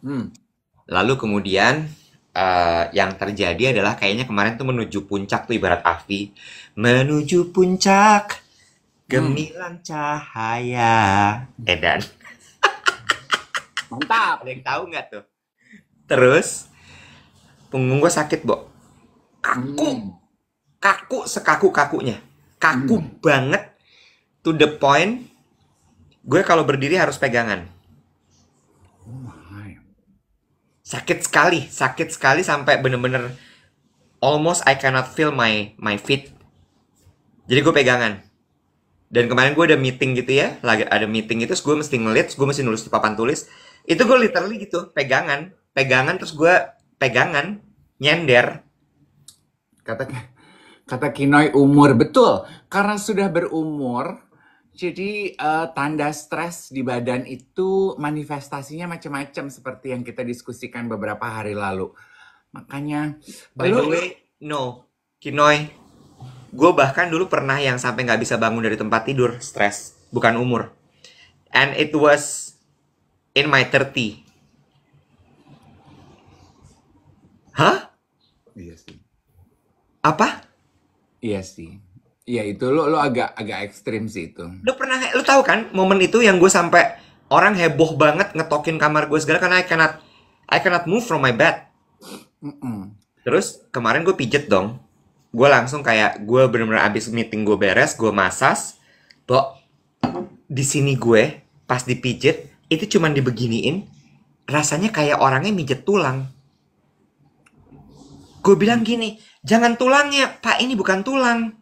Hmm. Lalu kemudian yang terjadi adalah kayaknya kemarin tuh menuju puncak tuh ibarat api. Menuju puncak Hmm. gemilang cahaya. Edan. Ada Mantap. yang tahu nggak tuh? Terus punggung gue sakit, Bo. Kaku. Hmm. Kaku sekaku-kakunya. Kaku Hmm. banget to the point gue kalau berdiri harus pegangan. Oh my. Sakit sekali sampai bener-bener almost I cannot feel my feet. Jadi gue pegangan. Dan kemarin gue ada meeting gitu ya, lagi ada meeting itu, terus gue mesti ngelit, gue mesti nulis di papan tulis. Itu gue literally gitu, pegangan terus gue pegangan, nyender. Kata kata Kinoy umur betul. Karena sudah berumur, jadi tanda stres di badan itu manifestasinya macam-macam seperti yang kita diskusikan beberapa hari lalu. Makanya By the way, no, Kinoy, gue bahkan dulu pernah yang sampai nggak bisa bangun dari tempat tidur, stres, bukan umur. And it was in my 30. Hah? iya sih. Apa? Iya sih. Iya itu lo agak agak ekstrim sih itu. Lu tahu kan momen itu yang gue sampai orang heboh banget ngetokin kamar gue segala karena I cannot move from my bed. Mm-mm. Terus kemarin gue pijet dong. Gue langsung kayak gue bener-bener abis meeting gue beres, gue masas. Bo, di sini gue pas dipijet itu cuman dibeginiin, rasanya kayak orangnya mijet tulang. Gue bilang gini, jangan tulangnya, Pak ini bukan tulang.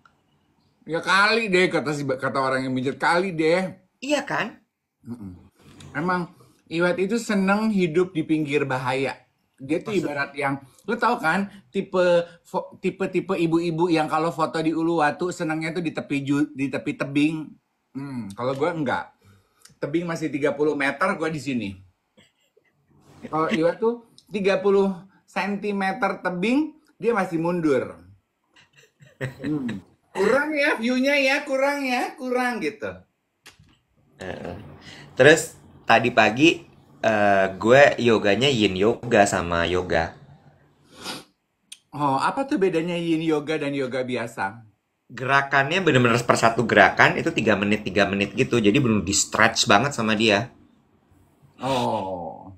Ya kali deh kata orang yang mijit kali deh. Iya kan? Mm-mm. Emang Iwat itu seneng hidup di pinggir bahaya. Dia tuh Maksud, ibarat yang lu tahu kan tipe ibu-ibu yang kalau foto di Uluwatu senangnya tuh di tepi tebing. Kalau gue enggak. Tebing masih 30 meter, gue di sini. Kalau Iwat tuh 30 sentimeter tebing, dia masih mundur. Hmm. Kurang ya view-nya ya, kurang gitu. terus tadi pagi gue yoganya yin yoga sama yoga. Oh, apa tuh bedanya yin yoga dan yoga biasa? Gerakannya bener-bener per satu gerakan itu 3 menit gitu. Jadi bener di stretch banget sama dia. Oh,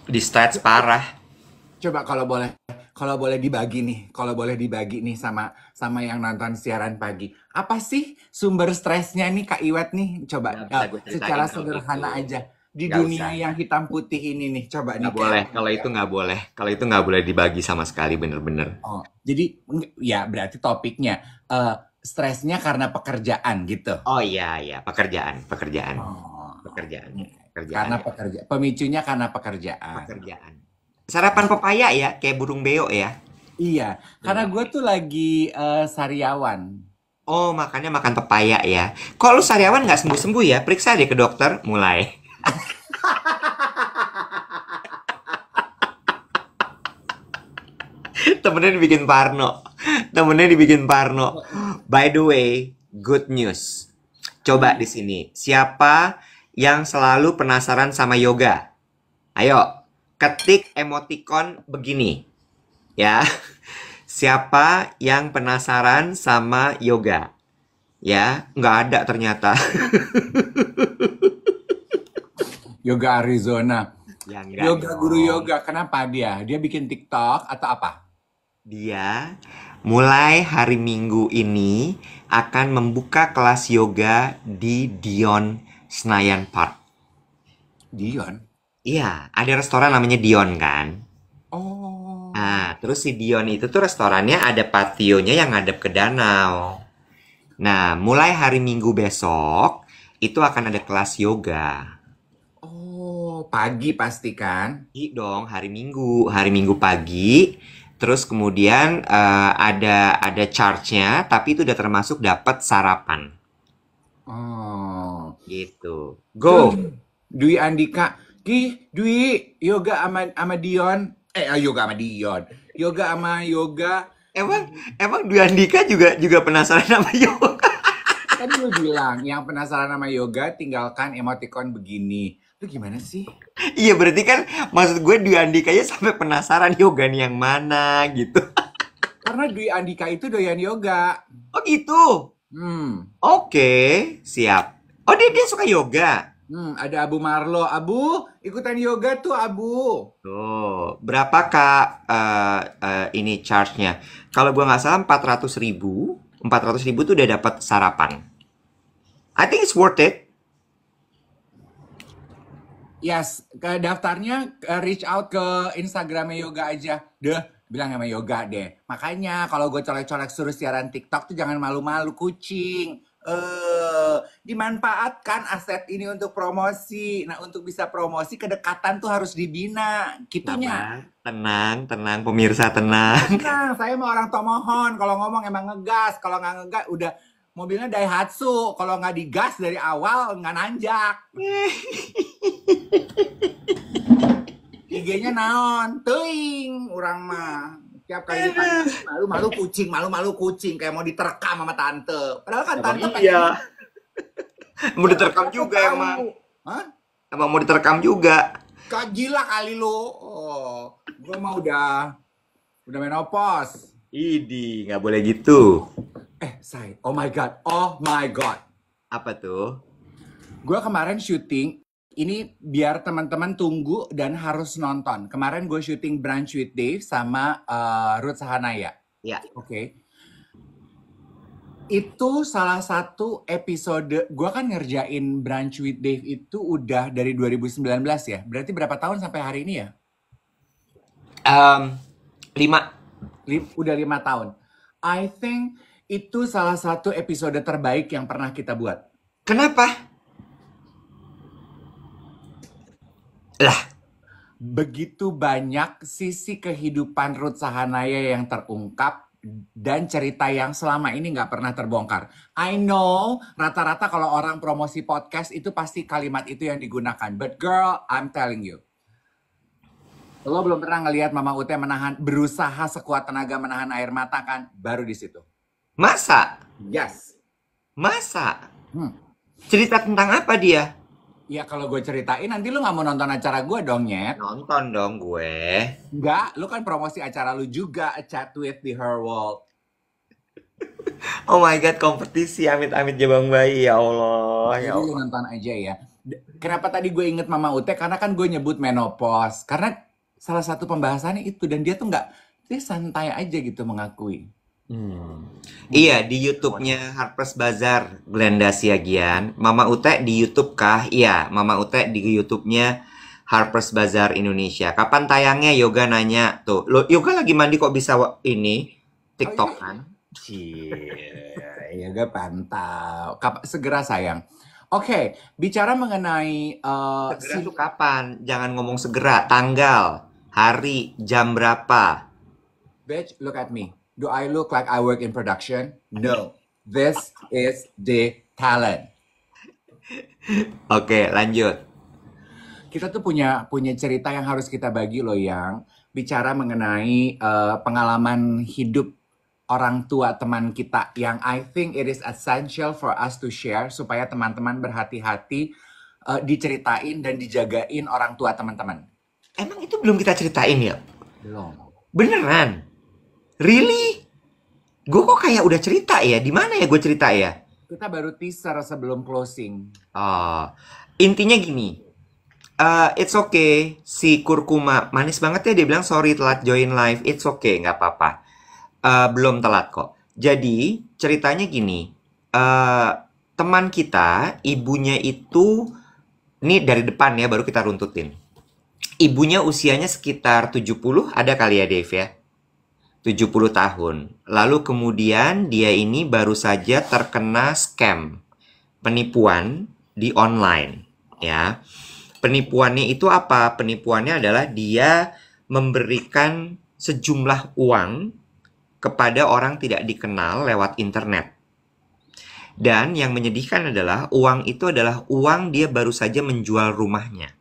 Di stretch parah. coba kalau boleh dibagi nih, kalau boleh dibagi nih sama sama yang nonton siaran pagi. Apa sih sumber stresnya nih Kak Iwat nih? Coba Nggak bisa gue ceritain secara kalau itu. sederhana aja di Nggak usah. dunia yang hitam putih ini nih, coba Nggak nih boleh. kayak Kalau itu nggak boleh. Kalau itu nggak boleh dibagi sama sekali bener-bener. oh, jadi ya berarti topiknya eh, stresnya karena pekerjaan gitu. Oh iya, iya. Pekerjaan. Pekerjaan. Oh, Pekerjaan. oke. Pekerjaan Karena ya. pemicunya karena pekerjaan. Pekerjaan. Sarapan pepaya ya. Kayak burung beo ya. Iya, karena Iya. gue tuh lagi sariawan. Oh, makannya makan pepaya ya. Kok lu sariawan nggak sembuh-sembuh ya? Periksa deh ke dokter. Mulai. Temennya dibikin Parno. Temennya dibikin Parno. By the way, good news. Coba di sini. Siapa yang selalu penasaran sama yoga? Ayo, ketik emoticon begini. Ya. Siapa yang penasaran sama yoga? Ya, nggak ada ternyata. Yoga Arizona. Ya nggak Yoga guru dong. yoga, kenapa dia? Dia bikin TikTok atau apa? Dia mulai hari Minggu ini akan membuka kelas yoga di Dion Senayan Park. Dion. Iya, ada restoran namanya Dion kan. Oh. Nah, terus si Dion itu tuh restorannya ada pationya yang ngadep ke danau. Nah, mulai hari Minggu besok itu akan ada kelas yoga. Oh, pagi pasti kan? Iya dong, hari Minggu pagi. Terus kemudian ada charge-nya, tapi itu udah termasuk dapat sarapan. Oh. Gitu. Tuh, Go. Dwi Andika. Dwi, yoga sama Dion. Yoga sama Dion. Yoga sama yoga. Emang emang Dwi Andika juga penasaran sama yoga. Tadi lu bilang, yang penasaran sama yoga tinggalkan emoticon begini. Lu gimana sih? Iya berarti kan maksud gue Dwi Andikanya sampai penasaran yoga nih yang mana gitu. Karena Dwi Andika itu doyan yoga. Oh gitu. Hmm. Oke, siap. Oh dia suka yoga. Ada Abu Marlo. Abu, ikutan yoga tuh Abu. Tuh, berapa Kak ini charge-nya? Kalau gua nggak salah 400.000. 400.000 tuh udah dapat sarapan. I think it's worth it. Yes, ke daftarnya reach out ke Instagramnya yoga aja. Deh, bilang sama yoga deh. Makanya kalau gue colek-colek suruh siaran TikTok tuh jangan malu-malu kucing. Dimanfaatkan aset ini untuk promosi. Nah, untuk bisa promosi kedekatan tuh harus dibina. Gitunya. Sabar, tenang pemirsa tenang. Nah, saya mau orang tomohon. Kalau ngomong emang ngegas. Kalau nggak ngegas, udah mobilnya Daihatsu. Kalau nggak digas dari awal, nggak nanjak. IG-nya naon, teuing urang mah. Tiap kali ditanya, malu-malu kucing, kayak mau diterkam sama tante. Padahal kan tante Iya. Mau diterkam juga tahu. emang. Hah? Emang mau diterkam juga. Kak gila kali lu. Oh, gue mah udah menopause. Idi, nggak boleh gitu. Say, oh my god. Apa tuh? Gue kemarin syuting, ini biar teman-teman tunggu dan harus nonton. Kemarin gue syuting Brunch with Dave sama Ruth Sahanaya. Ya. Oke. Itu salah satu episode, gue kan ngerjain Brunch with Dave itu udah dari 2019 ya. Berarti berapa tahun sampai hari ini ya? 5. Udah 5 tahun. I think itu salah satu episode terbaik yang pernah kita buat. Kenapa? Lah, Begitu banyak sisi kehidupan Ruth Sahanaya yang terungkap dan cerita yang selama ini nggak pernah terbongkar. I know rata-rata kalau orang promosi podcast itu pasti kalimat itu yang digunakan. But girl, I'm telling you. Lo belum pernah ngelihat Mama Ute berusaha sekuat tenaga menahan air mata kan? Baru di situ. masa? Yes. Masa? Hmm. Cerita tentang apa dia? Ya kalau gue ceritain nanti lu nggak mau nonton acara gue dong, Nyet. Nonton dong gue. Enggak, lu kan promosi acara lu juga, A Chat with the Her World. Oh my god, kompetisi amit-amit Jabang Bayi ya Allah. Ya Jadi lu Allah. nonton aja ya. Kenapa tadi gue inget Mama Ute? Karena kan gue nyebut menopause. Karena salah satu pembahasannya itu. Dan dia tuh dia santai aja gitu mengakui. Iya, di YouTube-nya Harper's Bazaar, Glenda Siagian. Mama Ute di YouTube kah? Iya, Mama Ute di YouTube-nya Harper's Bazaar Indonesia. Kapan tayangnya? Yoga nanya. Tuh, lo Yoga lagi mandi kok bisa ini TikTok kan? Iya, gue pantau. Segera sayang. Oke, bicara mengenai Segera tuh kapan? Jangan ngomong segera. Tanggal, hari, jam berapa? Bitch, look at me. Do I look like I work in production? No. This is the talent. Oke, lanjut. Kita tuh punya cerita yang harus kita bagi loh, yang bicara mengenai pengalaman hidup orang tua teman kita yang I think it is essential for us to share supaya teman-teman berhati-hati diceritain dan dijagain orang tua teman-teman. Emang itu belum kita ceritain ya? Belum. Beneran? Really? Gue kok kayak udah cerita ya? Di mana ya gue cerita ya? Kita baru teaser sebelum closing. Oh, intinya gini. It's okay. Si Kurkuma manis banget ya, dia bilang sorry telat join live. It's okay, nggak apa-apa. Belum telat kok. Jadi ceritanya gini. Teman kita, ibunya itu, ini dari depan ya, baru kita runtutin. Ibunya usianya sekitar 70, ada kali ya Dave ya? 70 tahun. Lalu kemudian dia ini baru saja terkena scam. Penipuan di online. Ya. Penipuannya itu apa? Penipuannya adalah dia memberikan sejumlah uang kepada orang tidak dikenal lewat internet. Dan yang menyedihkan adalah uang itu adalah uang dia baru saja menjual rumahnya.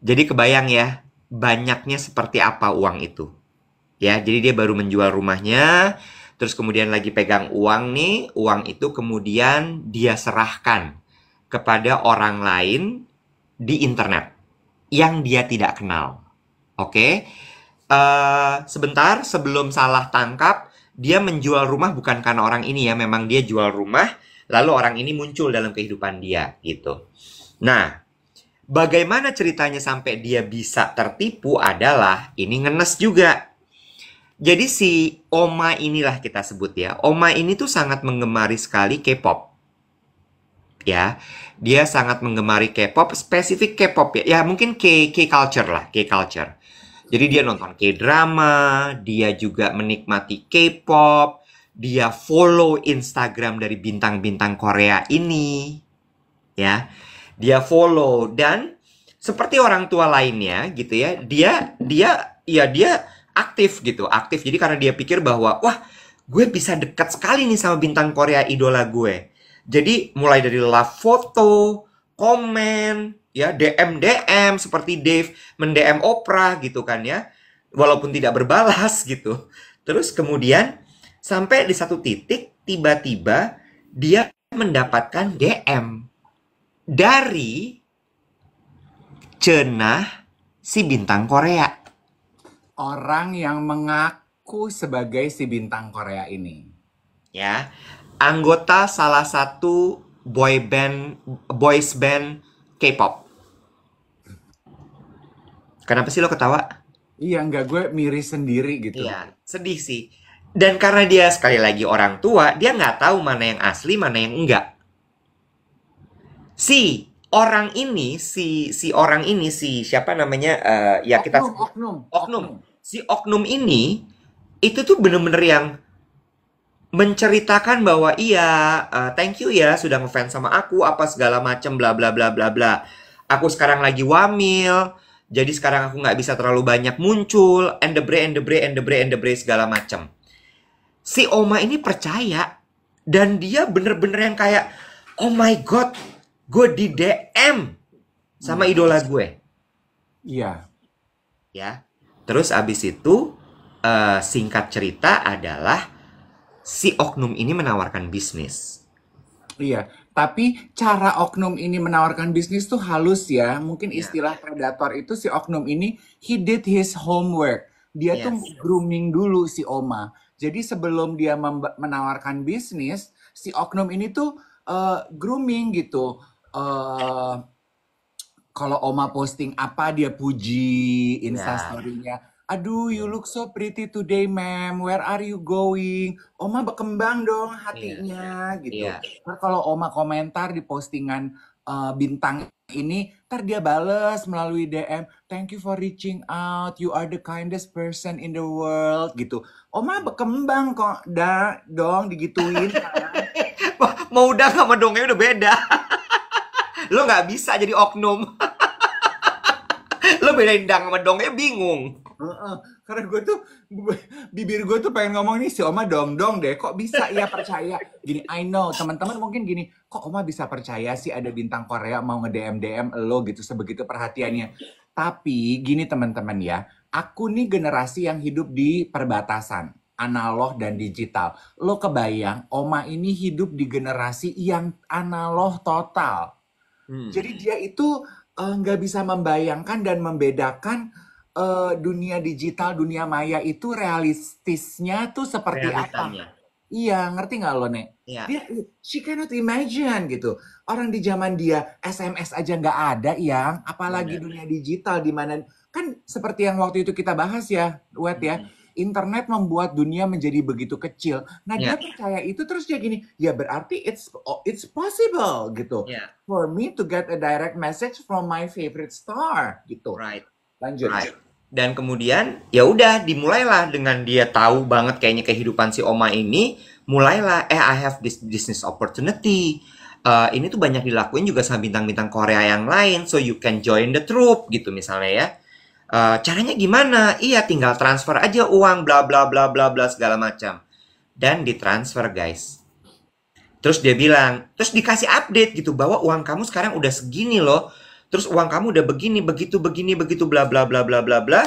Jadi kebayang ya, banyaknya seperti apa uang itu. Ya, jadi dia baru menjual rumahnya, terus kemudian lagi pegang uang nih, uang itu kemudian dia serahkan kepada orang lain di internet yang dia tidak kenal. Oke? Sebentar sebelum salah tangkap, dia menjual rumah bukan karena orang ini ya, memang dia jual rumah, lalu orang ini muncul dalam kehidupan dia gitu. Nah, bagaimana ceritanya sampai dia bisa tertipu adalah ini ngenes juga. Jadi si Oma inilah kita sebut ya. Oma ini tuh sangat menggemari sekali K-pop. Ya, dia sangat menggemari K-pop, spesifik K-pop ya. Ya mungkin K-culture lah, K-culture. Jadi dia nonton K-drama, dia juga menikmati K-pop, dia follow Instagram dari bintang-bintang Korea ini, ya. Dia follow dan seperti orang tua lainnya gitu ya, dia aktif gitu, aktif. Jadi karena dia pikir bahwa wah, gue bisa dekat sekali nih sama bintang Korea idola gue. Jadi mulai dari love foto, komen, ya DM seperti Dave mendm Oprah gitu kan ya. Walaupun tidak berbalas gitu. Terus kemudian sampai di satu titik tiba-tiba dia mendapatkan DM dari cenah si bintang Korea. Orang yang mengaku sebagai si bintang Korea ini. Ya, anggota salah satu boys band K-pop. Kenapa sih lo ketawa? Iya, enggak, gue miris sendiri gitu. Iya, sedih sih. Dan karena dia sekali lagi orang tua, dia nggak tahu mana yang asli, mana yang enggak. Si orang ini, si siapa namanya? Ya kita oknum. Si oknum ini itu tuh bener-bener yang menceritakan bahwa iya, thank you ya sudah ngefans sama aku apa segala macem bla bla bla bla bla. Aku sekarang lagi wamil, jadi sekarang aku nggak bisa terlalu banyak muncul, and the bre segala macem. Si Oma ini percaya dan dia bener-bener yang kayak oh my god, gue di DM sama idola gue. Iya. Ya. Terus abis itu singkat cerita adalah si oknum ini menawarkan bisnis. Iya, tapi cara oknum ini menawarkan bisnis tuh halus ya. Mungkin istilah predator itu si oknum ini, he did his homework. Dia tuh grooming dulu si Oma. Jadi sebelum dia menawarkan bisnis, si oknum ini tuh grooming gitu. Kalau Oma posting apa, dia puji Instastory-nya. Aduh, you look so pretty today, ma'am. Where are you going? Oma berkembang dong hatinya gitu. Ntar kalau Oma komentar di postingan bintang ini, ntar dia bales melalui DM. Thank you for reaching out. You are the kindest person in the world gitu. Oma berkembang kok, dong digituin. Mau udah sama dongeng udah beda. Lo nggak bisa jadi oknum. Lo bedain dang sama dongeng bingung. Karena gue tuh bibir gue tuh pengen ngomong nih si Oma dong deh, kok bisa ya percaya gini. I know teman-teman mungkin gini, kok Oma bisa percaya sih ada bintang Korea mau nge-DM lo gitu sebegitu perhatiannya. Tapi gini teman-teman ya, aku nih generasi yang hidup di perbatasan analog dan digital. Lo kebayang Oma ini hidup di generasi yang analog total. Jadi dia itu nggak bisa membayangkan dan membedakan dunia digital, dunia maya itu realistisnya tuh seperti apa. Iya, ngerti nggak lo, Nek? She cannot imagine gitu. Orang di zaman dia SMS aja nggak ada, yang apalagi dunia digital di mana kan seperti yang waktu itu kita bahas ya, Wet ya. Internet membuat dunia menjadi begitu kecil. Nah, dia percaya itu terus dia gini, ya berarti it's possible gitu. For me to get a direct message from my favorite star gitu. Lanjut. Dan kemudian ya udah dimulailah dengan dia tahu banget kayaknya kehidupan si Oma ini, mulailah I have this business opportunity. Ini tuh banyak dilakuin juga sama bintang-bintang Korea yang lain, so you can join the troupe gitu misalnya ya. Caranya gimana? Iya, tinggal transfer aja uang bla bla bla bla bla segala macam. Dan ditransfer, guys. Terus dia bilang, terus dikasih update gitu bahwa uang kamu sekarang udah segini loh. Terus uang kamu udah begini, begitu bla bla bla bla bla bla.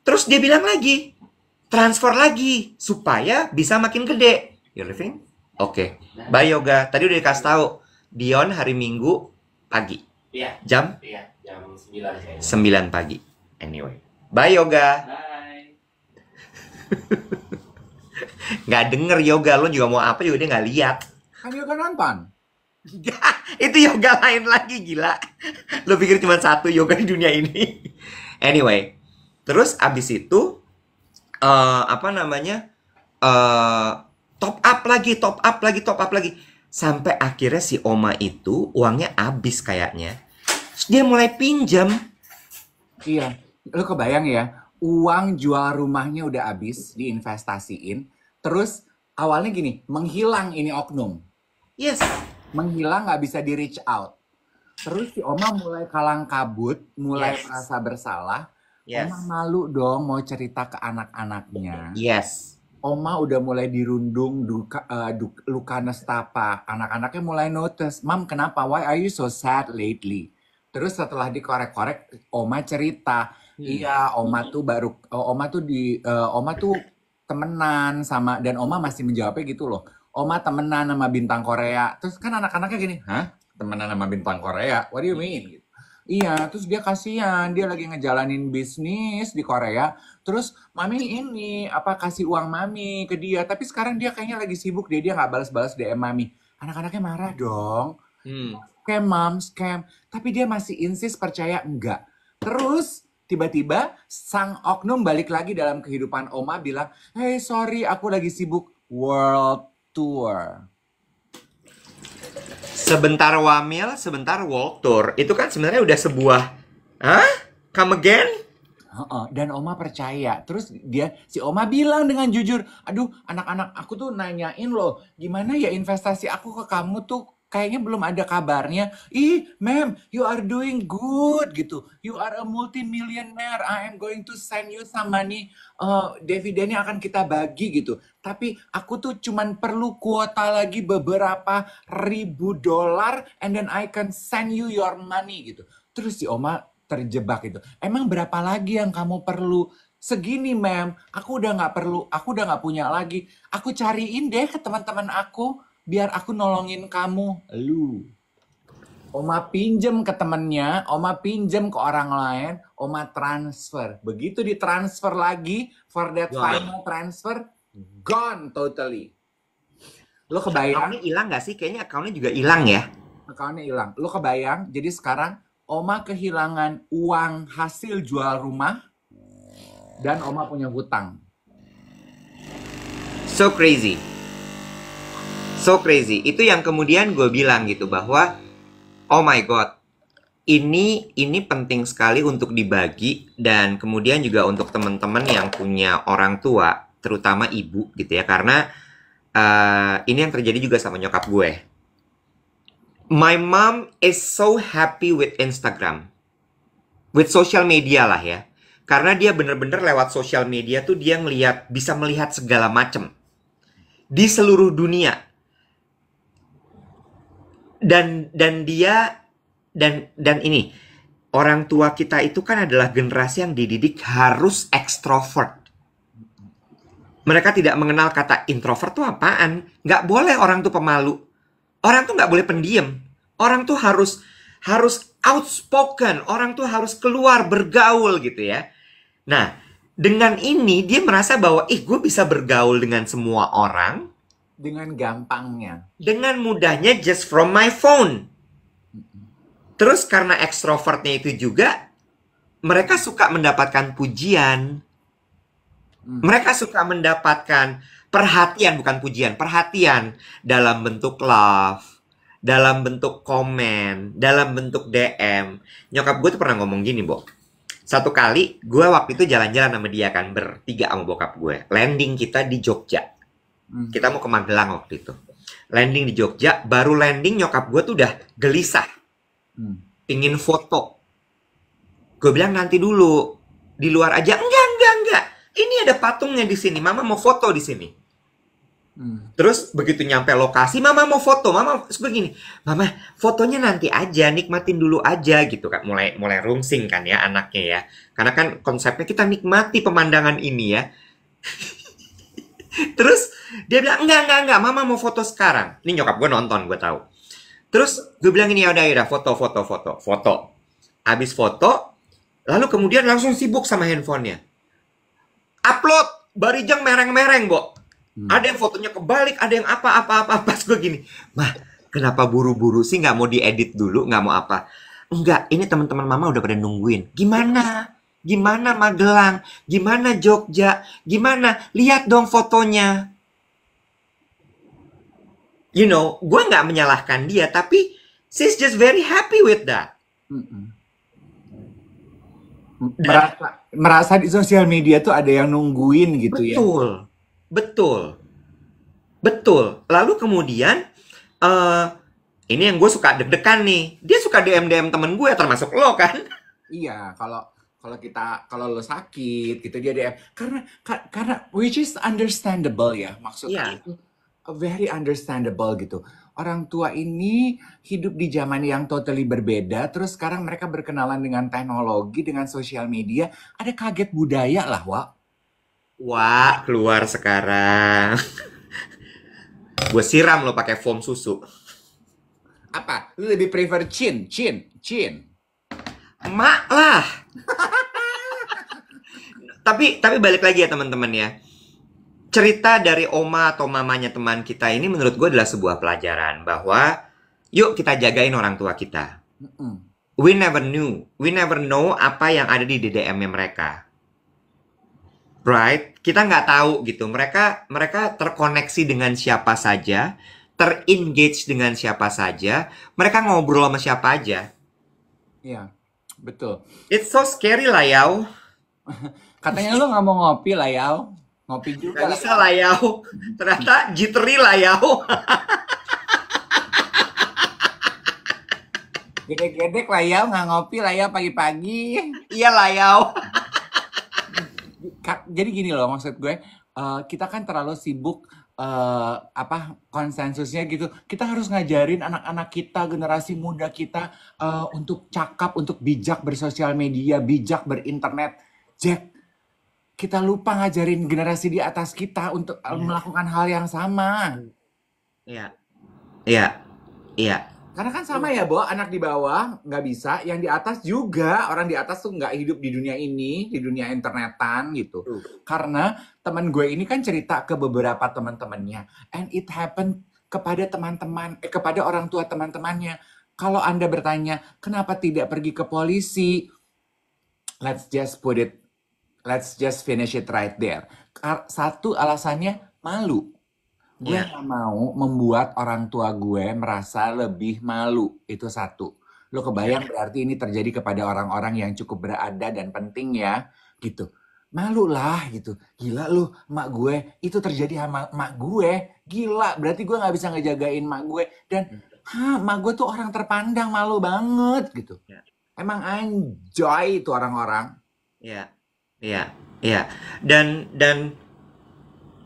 Terus dia bilang lagi, transfer lagi supaya bisa makin gede. You living? Oke. Bye Yoga. Tadi udah dikasih tahu. Dion hari Minggu pagi. Iya, Jam iya, jam 9 kayaknya. 9 pagi. Anyway. Bye yoga. Bye. Nggak denger yoga, lo juga mau apa juga dia nggak lihat. Kan yoga nonton. Itu yoga lain lagi, gila. Lo pikir cuma satu yoga di dunia ini? Anyway, terus abis itu apa namanya? Top up lagi, top up lagi, top up lagi. Sampai akhirnya si Oma itu uangnya habis kayaknya. Terus dia mulai pinjam. Iya, lo kebayang ya, uang jual rumahnya udah habis, diinvestasiin. Terus awalnya gini, menghilang ini oknum. Yes. Menghilang nggak bisa di reach out. Terus si Oma mulai kalang kabut, mulai Yes. merasa bersalah. Yes. Oma malu dong mau cerita ke anak-anaknya. Yes. Oma udah mulai dirundung luka nestapa. Anak-anaknya mulai notice, Mam kenapa? Why are you so sad lately? Terus setelah dikorek-korek, Oma cerita, iya Oma tuh Oma tuh temenan sama, dan Oma masih menjawabnya gitu loh. Oma temenan sama bintang Korea. Terus kan anak-anaknya gini, hah? Temenan sama bintang Korea? What do you mean? Gitu. Iya, terus dia kasihan, dia lagi ngejalanin bisnis di Korea. Terus mami ini kasih uang mami ke dia, tapi sekarang dia kayaknya lagi sibuk dia nggak balas-balas DM mami. Anak-anaknya marah dong. Scam mom, scam. Tapi dia masih insist percaya enggak. Terus tiba-tiba sang oknum balik lagi dalam kehidupan Oma bilang, hey sorry aku lagi sibuk world tour. Sebentar wamil, sebentar world tour. Itu kan sebenarnya udah sebuah, hah? Come again? Dan Oma percaya. Terus si Oma bilang dengan jujur, aduh anak-anak aku tuh nanyain loh, gimana ya investasi aku ke kamu tuh kayaknya belum ada kabarnya. Ih, ma'am, you are doing good gitu. You are a multimillionaire. I am going to send you some money. Dividennya akan kita bagi gitu. Tapi aku tuh cuman perlu kuota lagi beberapa ribu dolar, and then I can send you your money gitu. Terus si Oma terjebak itu. Emang berapa lagi yang kamu perlu? Segini, ma'am. Aku udah nggak perlu. Aku udah nggak punya lagi. Aku cariin deh ke teman-teman aku. Biar aku nolongin kamu. Lu. Oma pinjem ke temennya. Oma pinjem ke orang lain. Oma transfer. Begitu ditransfer lagi. For that final transfer. Gone totally. Lo kebayang? Akunnya hilang nggak sih? Kayaknya akunnya juga hilang ya. Akunnya hilang. Lo kebayang? Jadi sekarang Oma kehilangan uang hasil jual rumah. Dan Oma punya hutang. So crazy. So crazy. Itu yang kemudian gue bilang gitu bahwa oh my god. Ini penting sekali untuk dibagi dan kemudian juga untuk teman-teman yang punya orang tua, terutama ibu gitu ya, karena ini yang terjadi juga sama nyokap gue. My mom is so happy with Instagram, with social media lah ya, karena dia bener-bener lewat social media tuh dia bisa melihat segala macem di seluruh dunia. Dan ini orang tua kita itu kan adalah generasi yang dididik harus ekstrovert. Mereka tidak mengenal kata introvert tuh apaan. Nggak boleh orang tuh pemalu. Orang tuh nggak boleh pendiam. Orang tuh harus outspoken. Orang tuh harus keluar bergaul gitu ya. Nah, dengan ini dia merasa bahwa gue bisa bergaul dengan semua orang Dengan gampangnya. dengan mudahnya just from my phone. Terus karena ekstrovertnya itu juga, mereka suka mendapatkan pujian. Mereka suka mendapatkan perhatian, bukan pujian, perhatian dalam bentuk love, dalam bentuk komen, dalam bentuk DM. Nyokap gue tuh pernah ngomong gini, Bo. Satu kali, gue waktu itu jalan-jalan sama dia kan, bertiga sama bokap gue. Landing kita di Jogja. Kita mau ke Magelang waktu itu. Landing di Jogja, baru landing nyokap gue tuh udah gelisah. Pingin foto. Gue bilang nanti dulu. Di luar aja. Enggak. Ini ada patungnya di sini. Mama mau foto di sini. Terus begitu nyampe lokasi, Mama mau foto. Mama begini. Mama, fotonya nanti aja. Nikmatin dulu aja gitu kan. Mulai rungsing kan ya anaknya ya. Karena kan konsepnya kita nikmati pemandangan ini ya. Terus dia bilang, enggak. Mama mau foto sekarang. Ini nyokap gue nonton, gue tahu. Terus gue bilang ini, ya udah foto, foto, foto, foto. Habis foto, lalu kemudian langsung sibuk sama handphonenya. Upload, Barijang mereng-mereng, Bo. Hmm. Ada yang fotonya kebalik, ada yang apa. Pas gue gini, mah, kenapa buru-buru sih, nggak mau diedit dulu, nggak mau apa? Enggak, ini teman-teman mama udah pada nungguin. Gimana? Gimana Magelang? Gimana Jogja? Gimana? Lihat dong fotonya. You know, gue nggak menyalahkan dia, tapi she's just very happy with that. Mm-mm. Dan Merasa di sosial media tuh ada yang nungguin gitu ya. betul, betul, betul. Lalu kemudian, eh ini yang gue suka deg-degan nih. Dia suka DM-DM temen gue, termasuk lo kan? Iya, kalau kalau lo sakit gitu dia DM karena which is understandable ya. Maksudnya Iya, itu very understandable gitu. Orang tua ini hidup di zaman yang totally berbeda, terus sekarang mereka berkenalan dengan teknologi, dengan sosial media, ada kaget budaya lah, Wak. wah keluar sekarang. Gue siram lo pakai foam susu. Apa? Lu lebih prefer chin. Mak lah. Tapi balik lagi ya teman-teman ya. Cerita dari oma atau mamanya teman kita ini menurut gue adalah sebuah pelajaran bahwa yuk kita jagain orang tua kita. Mm-mm. We never know apa yang ada di DDM-nya mereka. Right? Kita nggak tahu gitu. Mereka terkoneksi dengan siapa saja, terengage dengan siapa saja, mereka ngobrol sama siapa aja. Iya, betul. It's so scary lah, Yau. Katanya lu nggak mau ngopi lah, Yao. Ngopi Gak juga lah, bisa Yao. lah, Yau. Ternyata jittery lah, Yau. Gedek-gedek lah, Yao. Nggak ngopi lah, Yao, pagi-pagi. Iya lah, Yau. Jadi gini loh, maksud gue, kita kan terlalu sibuk apa konsensusnya gitu. Kita harus ngajarin anak-anak kita, generasi muda kita untuk cakap, untuk bijak bersosial media, bijak berinternet. Jack, kita lupa ngajarin generasi di atas kita untuk melakukan hal yang sama. Iya, iya, iya. Karena kan sama ya, Bo, anak di bawah nggak bisa, yang di atas juga, orang di atas tuh nggak hidup di dunia ini, di dunia internetan gitu. Karena teman gue ini kan cerita ke beberapa teman-temannya, and it happened kepada kepada orang tua teman-temannya. Kalau Anda bertanya, kenapa tidak pergi ke polisi? Let's just finish it right there. Satu alasannya malu. Gue Iya, gak mau membuat orang tua gue merasa lebih malu. Itu satu. Lo iya, kebayang berarti ini terjadi kepada orang-orang yang cukup berada dan penting ya. Gitu. Malu lah gitu. Gila lu, emak gue. Itu terjadi sama emak gue. Gila, berarti gue gak bisa ngejagain emak gue. Dan, emak gue tuh orang terpandang, malu banget gitu. iya, Emang enjoy itu orang-orang. iya, iya, iya. Dan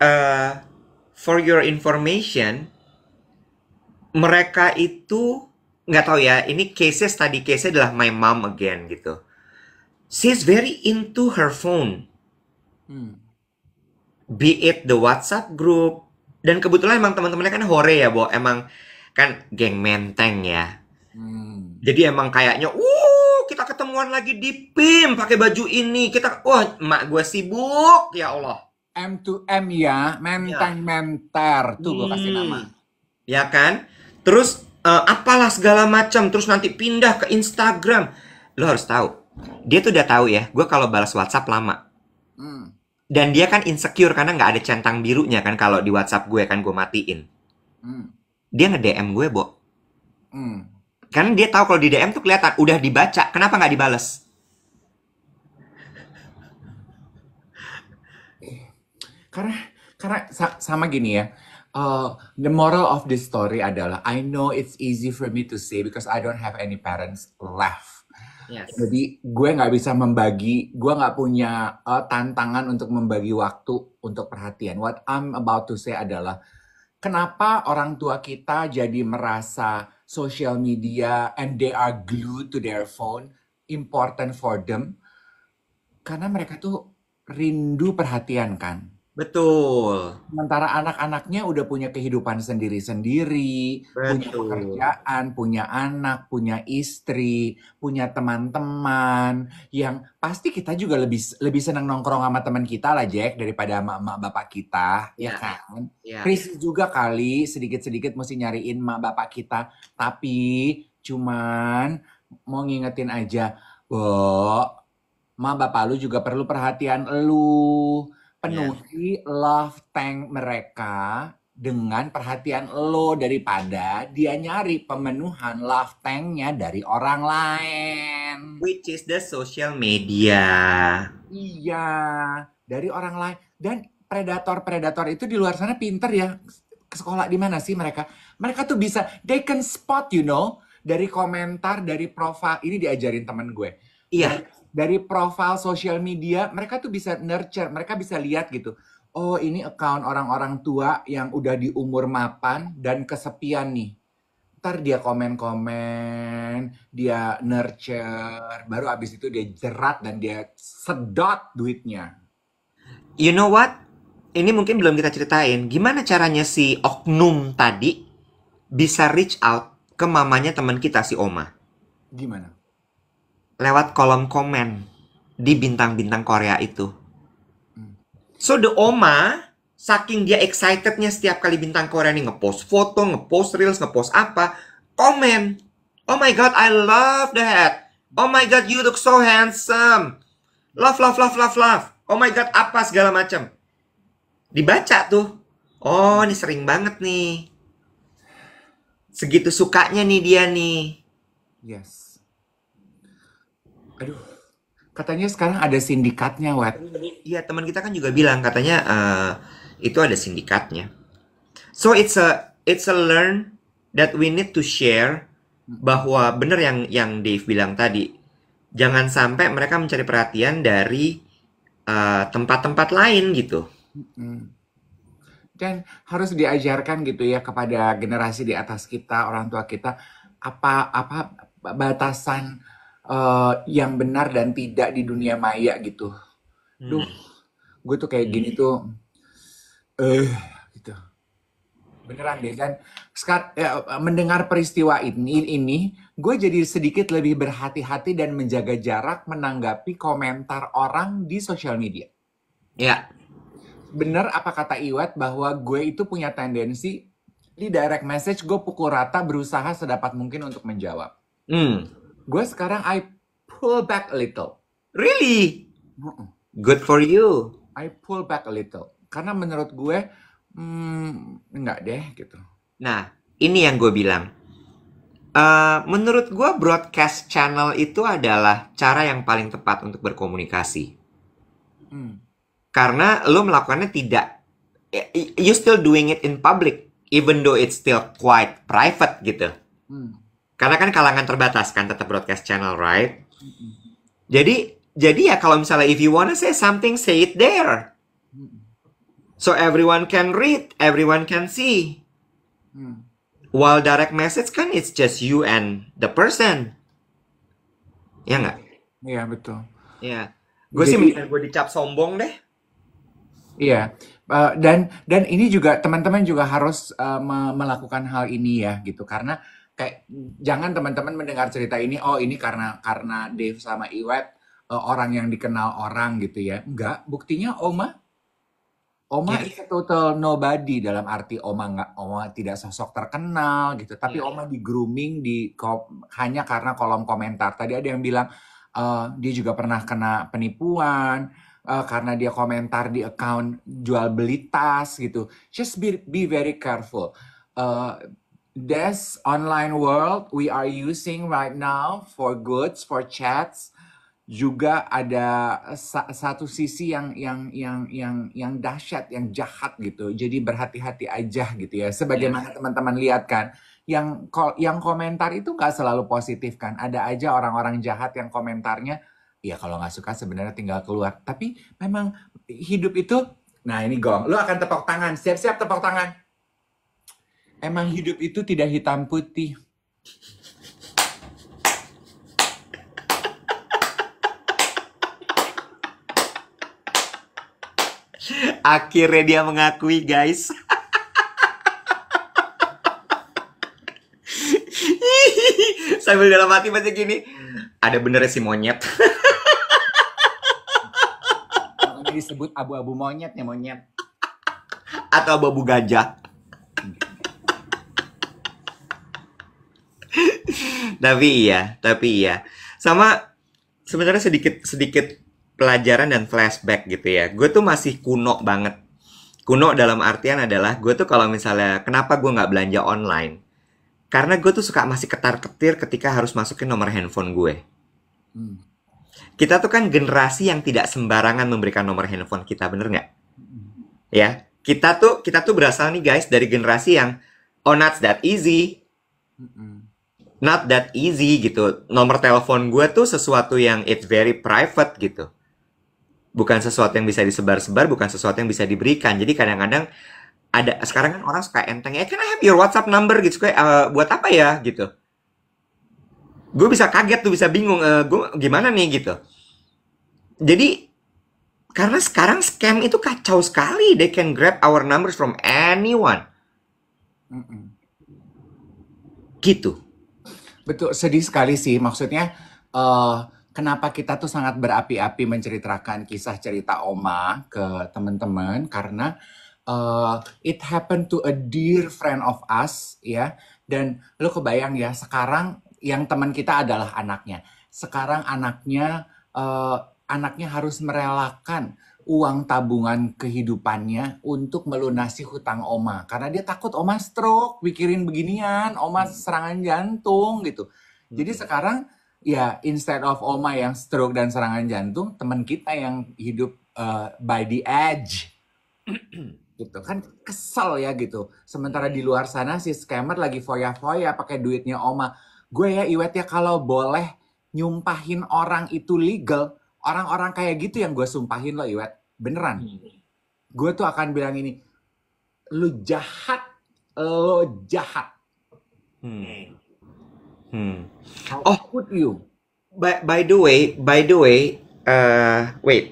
eh for your information, mereka itu nggak tahu ya. Ini tadi case adalah my mom again gitu. She's very into her phone. Hmm. Be it the WhatsApp group. Dan kebetulan emang teman-temannya kan hore ya, Bo. Emang kan geng menteng ya. Hmm. Jadi emang kayaknya, kita ketemuan lagi di PIM pakai baju ini. Wah, emak gue sibuk, ya Allah. M to M ya, Ya. menteng-menter. Tuh gue kasih nama. Ya kan? Terus apalah segala macam. Terus nanti pindah ke Instagram. Lo harus tahu. Dia tuh udah tahu ya. Gue kalau balas WhatsApp lama. Hmm. Dan dia kan insecure karena nggak ada centang birunya kan kalau di WhatsApp gue kan gue matiin. Hmm. Dia nge-DM gue, Bo. Hmm. Karena dia tahu kalau di DM tuh kelihatan udah dibaca. Kenapa nggak dibales? Karena sama gini ya. The moral of this story adalah I know it's easy for me to say because I don't have any parents left. Yes. Jadi gue nggak bisa membagi, gue nggak punya tantangan untuk membagi waktu untuk perhatian. What I'm about to say adalah kenapa orang tua kita jadi merasa social media and they are glued to their phone important for them? Karena mereka tuh rindu perhatian kan. Betul. Sementara anak-anaknya udah punya kehidupan sendiri-sendiri, punya Betul. pekerjaan, punya anak, punya istri, punya teman-teman, yang pasti kita juga lebih lebih senang nongkrong sama teman kita lah, Jack, daripada sama emak bapak kita, ya Ya, kan? ya. Risih juga kali, sedikit-sedikit mesti nyariin emak bapak kita, tapi cuman mau ngingetin aja, Bo, emak bapak lu juga perlu perhatian lu. Ya. Penuhi love tank mereka dengan perhatian lo daripada dia nyari pemenuhan love tanknya dari orang lain. Which is the social media. Iya, dari orang lain. Dan predator-predator itu di luar sana pinter ya. Ke sekolah di mana sih mereka? Mereka tuh bisa, they can spot, dari komentar, dari profil. Ini diajarin temen gue. Iya. Dari profil sosial media, mereka tuh bisa nurture, mereka bisa lihat gitu. Oh, ini account orang-orang tua yang udah di umur mapan dan kesepian nih. Ntar dia komen-komen, dia nurture, baru abis itu dia jerat dan dia sedot duitnya. You know what? Ini mungkin belum kita ceritain. Gimana caranya si oknum tadi bisa reach out ke mamanya teman kita si Oma Gimana? lewat kolom komen di bintang-bintang Korea itu. Hmm. So the Oma saking dia excitednya setiap kali bintang Korea nih ngepost foto, ngepost reels, ngepost apa, komen. Oh my god, I love that. Oh my god, you look so handsome. Love, love, love, love, love. Oh my god, apa segala macam. Dibaca tuh. Oh, ini sering banget nih. Segitu sukanya nih dia nih. Yes. Aduh, katanya sekarang ada sindikatnya, Wet. Iya, teman kita kan juga bilang katanya itu ada sindikatnya. So it's a learn that we need to share bahwa bener yang Dave bilang tadi. Jangan sampai mereka mencari perhatian dari tempat-tempat lain gitu. Mm. Dan harus diajarkan gitu ya kepada generasi di atas kita, orang tua kita, apa batasan yang benar dan tidak di dunia maya gitu. Duh, Hmm. gue tuh kayak gini tuh, gitu. Beneran deh. Dan mendengar peristiwa ini, gue jadi sedikit lebih berhati-hati dan menjaga jarak menanggapi komentar orang di sosial media. Ya, Bener apa kata Iwet bahwa gue itu punya tendensi di direct message gue pukul rata berusaha sedapat mungkin untuk menjawab. hmm. Gue sekarang I pull back a little. Really? Good for you. I pull back a little. Karena menurut gue, enggak deh gitu. Nah, ini yang gue bilang. Menurut gue broadcast channel itu adalah cara yang paling tepat untuk berkomunikasi. Hmm. Karena lo melakukannya tidak, you still doing it in public, even though it's still quite private gitu. Hmm. Karena kan kalangan terbatas kan tetap broadcast channel, right? Jadi ya kalau misalnya if you wanna say something, say it there. So everyone can read, everyone can see. Hmm. While direct message kan it's just you and the person. Ya nggak? Iya betul. Ya. Gue sih Jadi mendingan gue dicap sombong deh. iya. Dan ini juga teman-teman juga harus melakukan hal ini ya gitu, karena kayak jangan teman-teman mendengar cerita ini, oh ini karena Dave sama Iwet orang yang dikenal orang gitu ya. Enggak, buktinya Oma Ya, is a total nobody, dalam arti Oma tidak sosok terkenal gitu, tapi ya. Oma di grooming hanya karena kolom komentar. Tadi ada yang bilang dia juga pernah kena penipuan karena dia komentar di account jual beli tas gitu. Just be very careful. This online world we are using right now for goods, for chats, juga ada satu sisi yang dahsyat, yang jahat gitu. Jadi berhati-hati aja gitu ya. Sebagaimana teman-teman lihat kan, yang komentar itu nggak selalu positif kan. Ada aja orang-orang jahat yang komentarnya, ya kalau nggak suka sebenarnya tinggal keluar. Tapi memang hidup itu, nah ini Gong, lu akan tepuk tangan, siap-siap tepuk tangan. Emang hidup itu tidak hitam putih. Akhirnya dia mengakui, guys. Sambil dalam hati masih gini, ada benernya si monyet. Makanya disebut abu-abu monyet nih, monyet. Atau babu gajah. Tapi iya. Sama sebenarnya sedikit pelajaran dan flashback gitu ya. Gue tuh masih kuno banget. Kuno dalam artian adalah gue tuh kalau misalnya kenapa gue nggak belanja online? Karena gue tuh suka masih ketar-ketir ketika harus masukin nomor handphone gue. Hmm. Kita tuh kan generasi yang tidak sembarangan memberikan nomor handphone kita, bener nggak? Ya, kita tuh berasal nih guys dari generasi yang oh not that easy, Mm-mm. not that easy gitu. Nomor telepon gue tuh sesuatu yang it's very private gitu. Bukan sesuatu yang bisa disebar-sebar, bukan sesuatu yang bisa diberikan. Jadi kadang-kadang ada sekarang kan orang suka enteng ya, can I have your WhatsApp number gitu kayak buat apa ya gitu. Gue bisa kaget tuh, bisa bingung gue gimana nih gitu. Jadi karena sekarang scam itu kacau sekali, they can grab our numbers from anyone. Mm-mm. Gitu. Betul, sedih sekali sih. Maksudnya, kenapa kita tuh sangat berapi-api menceritakan kisah cerita Oma ke teman-teman karena it happened to a dear friend of us, ya. Dan lo kebayang ya, sekarang yang teman kita adalah anaknya. Sekarang anaknya harus merelakan uang tabungan kehidupannya untuk melunasi hutang Oma. Karena dia takut Oma stroke, pikirin beginian, Oma serangan jantung gitu. Jadi sekarang ya instead of Oma yang stroke dan serangan jantung, teman kita yang hidup by the edge. Gitu kan kesel ya gitu. Sementara di luar sana si scammer lagi foya-foya pakai duitnya Oma. Gue ya Iwet ya kalau boleh nyumpahin orang itu legal, orang-orang kayak gitu yang gue sumpahin lo Iwet. Beneran. Gue tuh akan bilang ini, lu jahat, lo jahat. Hmm. Hmm. How Oh, could you? by the way, wait,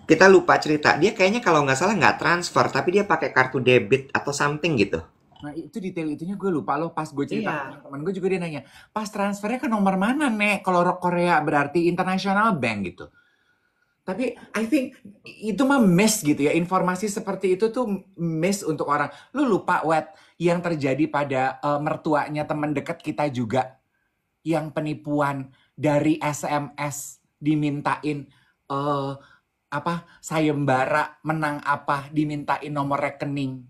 kita lupa cerita. Dia kayaknya kalau nggak salah nggak transfer, tapi dia pakai kartu debit atau something gitu. Nah itu detail itunya gue lupa loh. Pas gue cerita Iya. ke temen gue juga dia nanya, pas transfernya ke nomor mana Nek? Kalau Korea berarti international bank gitu. Tapi I think itu mah miss gitu ya. Informasi seperti itu tuh miss untuk orang. Lu lupa Wet yang terjadi pada mertuanya teman dekat kita juga. Yang penipuan dari SMS dimintain sayembara menang apa dimintain nomor rekening.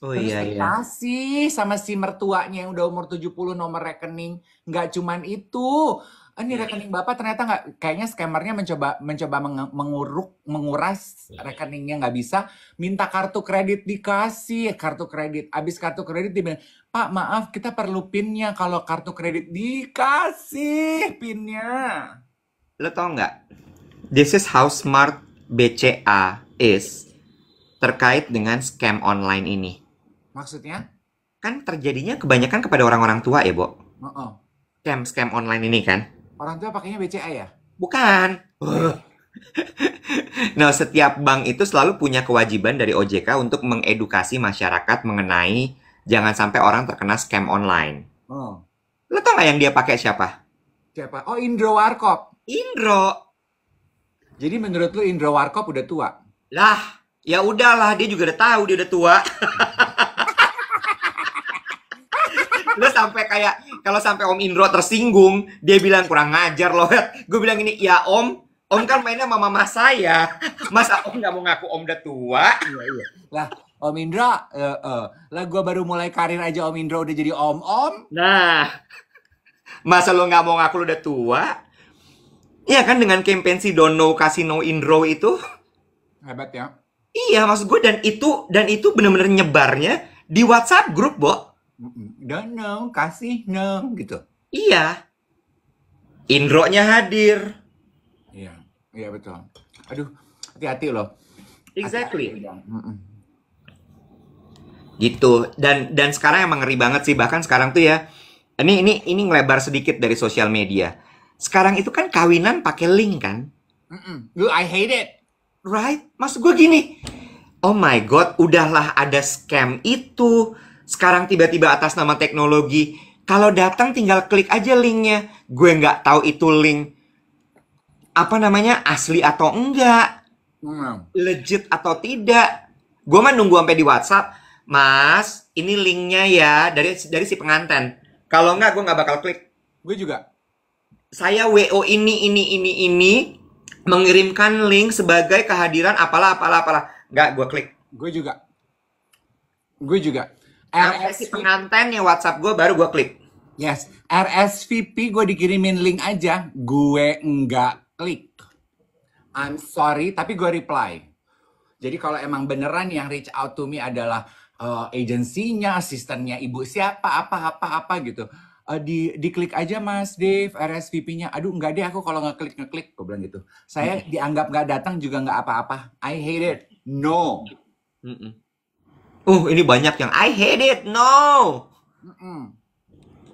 Oh Terus iya iya. dikasih sama si mertuanya yang udah umur 70 nomor rekening. Nggak cuman itu. Ini rekening Bapak ternyata nggak, kayaknya scammernya mencoba menguras rekeningnya nggak bisa. Minta kartu kredit dikasih, kartu kredit. Abis kartu kredit dibilang, Pak maaf kita perlu pinnya. Kalau kartu kredit dikasih pinnya. Lo tau nggak? This is how smart BCA is terkait dengan scam online ini. Maksudnya? Kan terjadinya kebanyakan kepada orang-orang tua ya, Bo? Oh. Scam online ini kan? Orang tua pakainya BCA ya? Bukan. Nah, setiap bank itu selalu punya kewajiban dari OJK untuk mengedukasi masyarakat mengenai jangan sampai orang terkena scam online. Oh. Lo tau nggak yang dia pakai siapa? Siapa? Oh, Indro Warkop. Indro. Jadi menurut lu Indro Warkop udah tua? Lah, ya udahlah, dia juga udah tahu dia udah tua. Lo sampai kayak kalau sampai Om Indro tersinggung, dia bilang kurang ngajar loh. Gue bilang ini, ya Om kan mainnya sama mama saya. Masa Om nggak mau ngaku Om udah tua? Iya. Lah, Om Indro, lah gue baru mulai karir aja Om Indro udah jadi om-om. Nah, masa lo nggak mau ngaku lo udah tua? Iya kan dengan campaign si Dono Casino Indro itu? Hebat ya. Iya, maksud gue dan itu bener-bener nyebarnya di WhatsApp grup, Bo. Don't know, kasih no gitu. Iya. Indro-nya hadir. Iya betul. Aduh, hati-hati loh. Exactly. Hati-hati. Gitu. Dan sekarang emang ngeri banget sih, bahkan sekarang tuh ya. Ini ngelebar sedikit dari sosial media. Sekarang itu kan kawinan pakai link kan? I hate it. Right? Maksud gue gini, oh my God, udahlah ada scam itu. Sekarang tiba-tiba atas nama teknologi. Kalau datang tinggal klik aja linknya. Gue nggak tahu itu link apa namanya asli atau enggak, Hmm. legit atau tidak. Gue mah nunggu sampai di WhatsApp, Mas, ini linknya ya dari si pengantin. Kalau enggak, gue nggak bakal klik. Gue juga. Saya WO ini mengirimkan link sebagai kehadiran apalah. Nggak, gue klik. Gue juga. Gue juga. Sampai si pengantin yang WhatsApp gue baru gue klik. Yes, RSVP gue dikirimin link aja, gue enggak klik. I'm sorry, tapi gue reply. Jadi kalau emang beneran yang reach out to me adalah agensinya, asistennya ibu siapa, apa gitu. Diklik aja Mas Dave, RSVP-nya. Aduh enggak deh, aku kalau ngeklik, gue bilang gitu. Saya dianggap nggak datang juga nggak apa-apa. I hate it. No. Ini banyak yang I hate it, no. Mm-mm.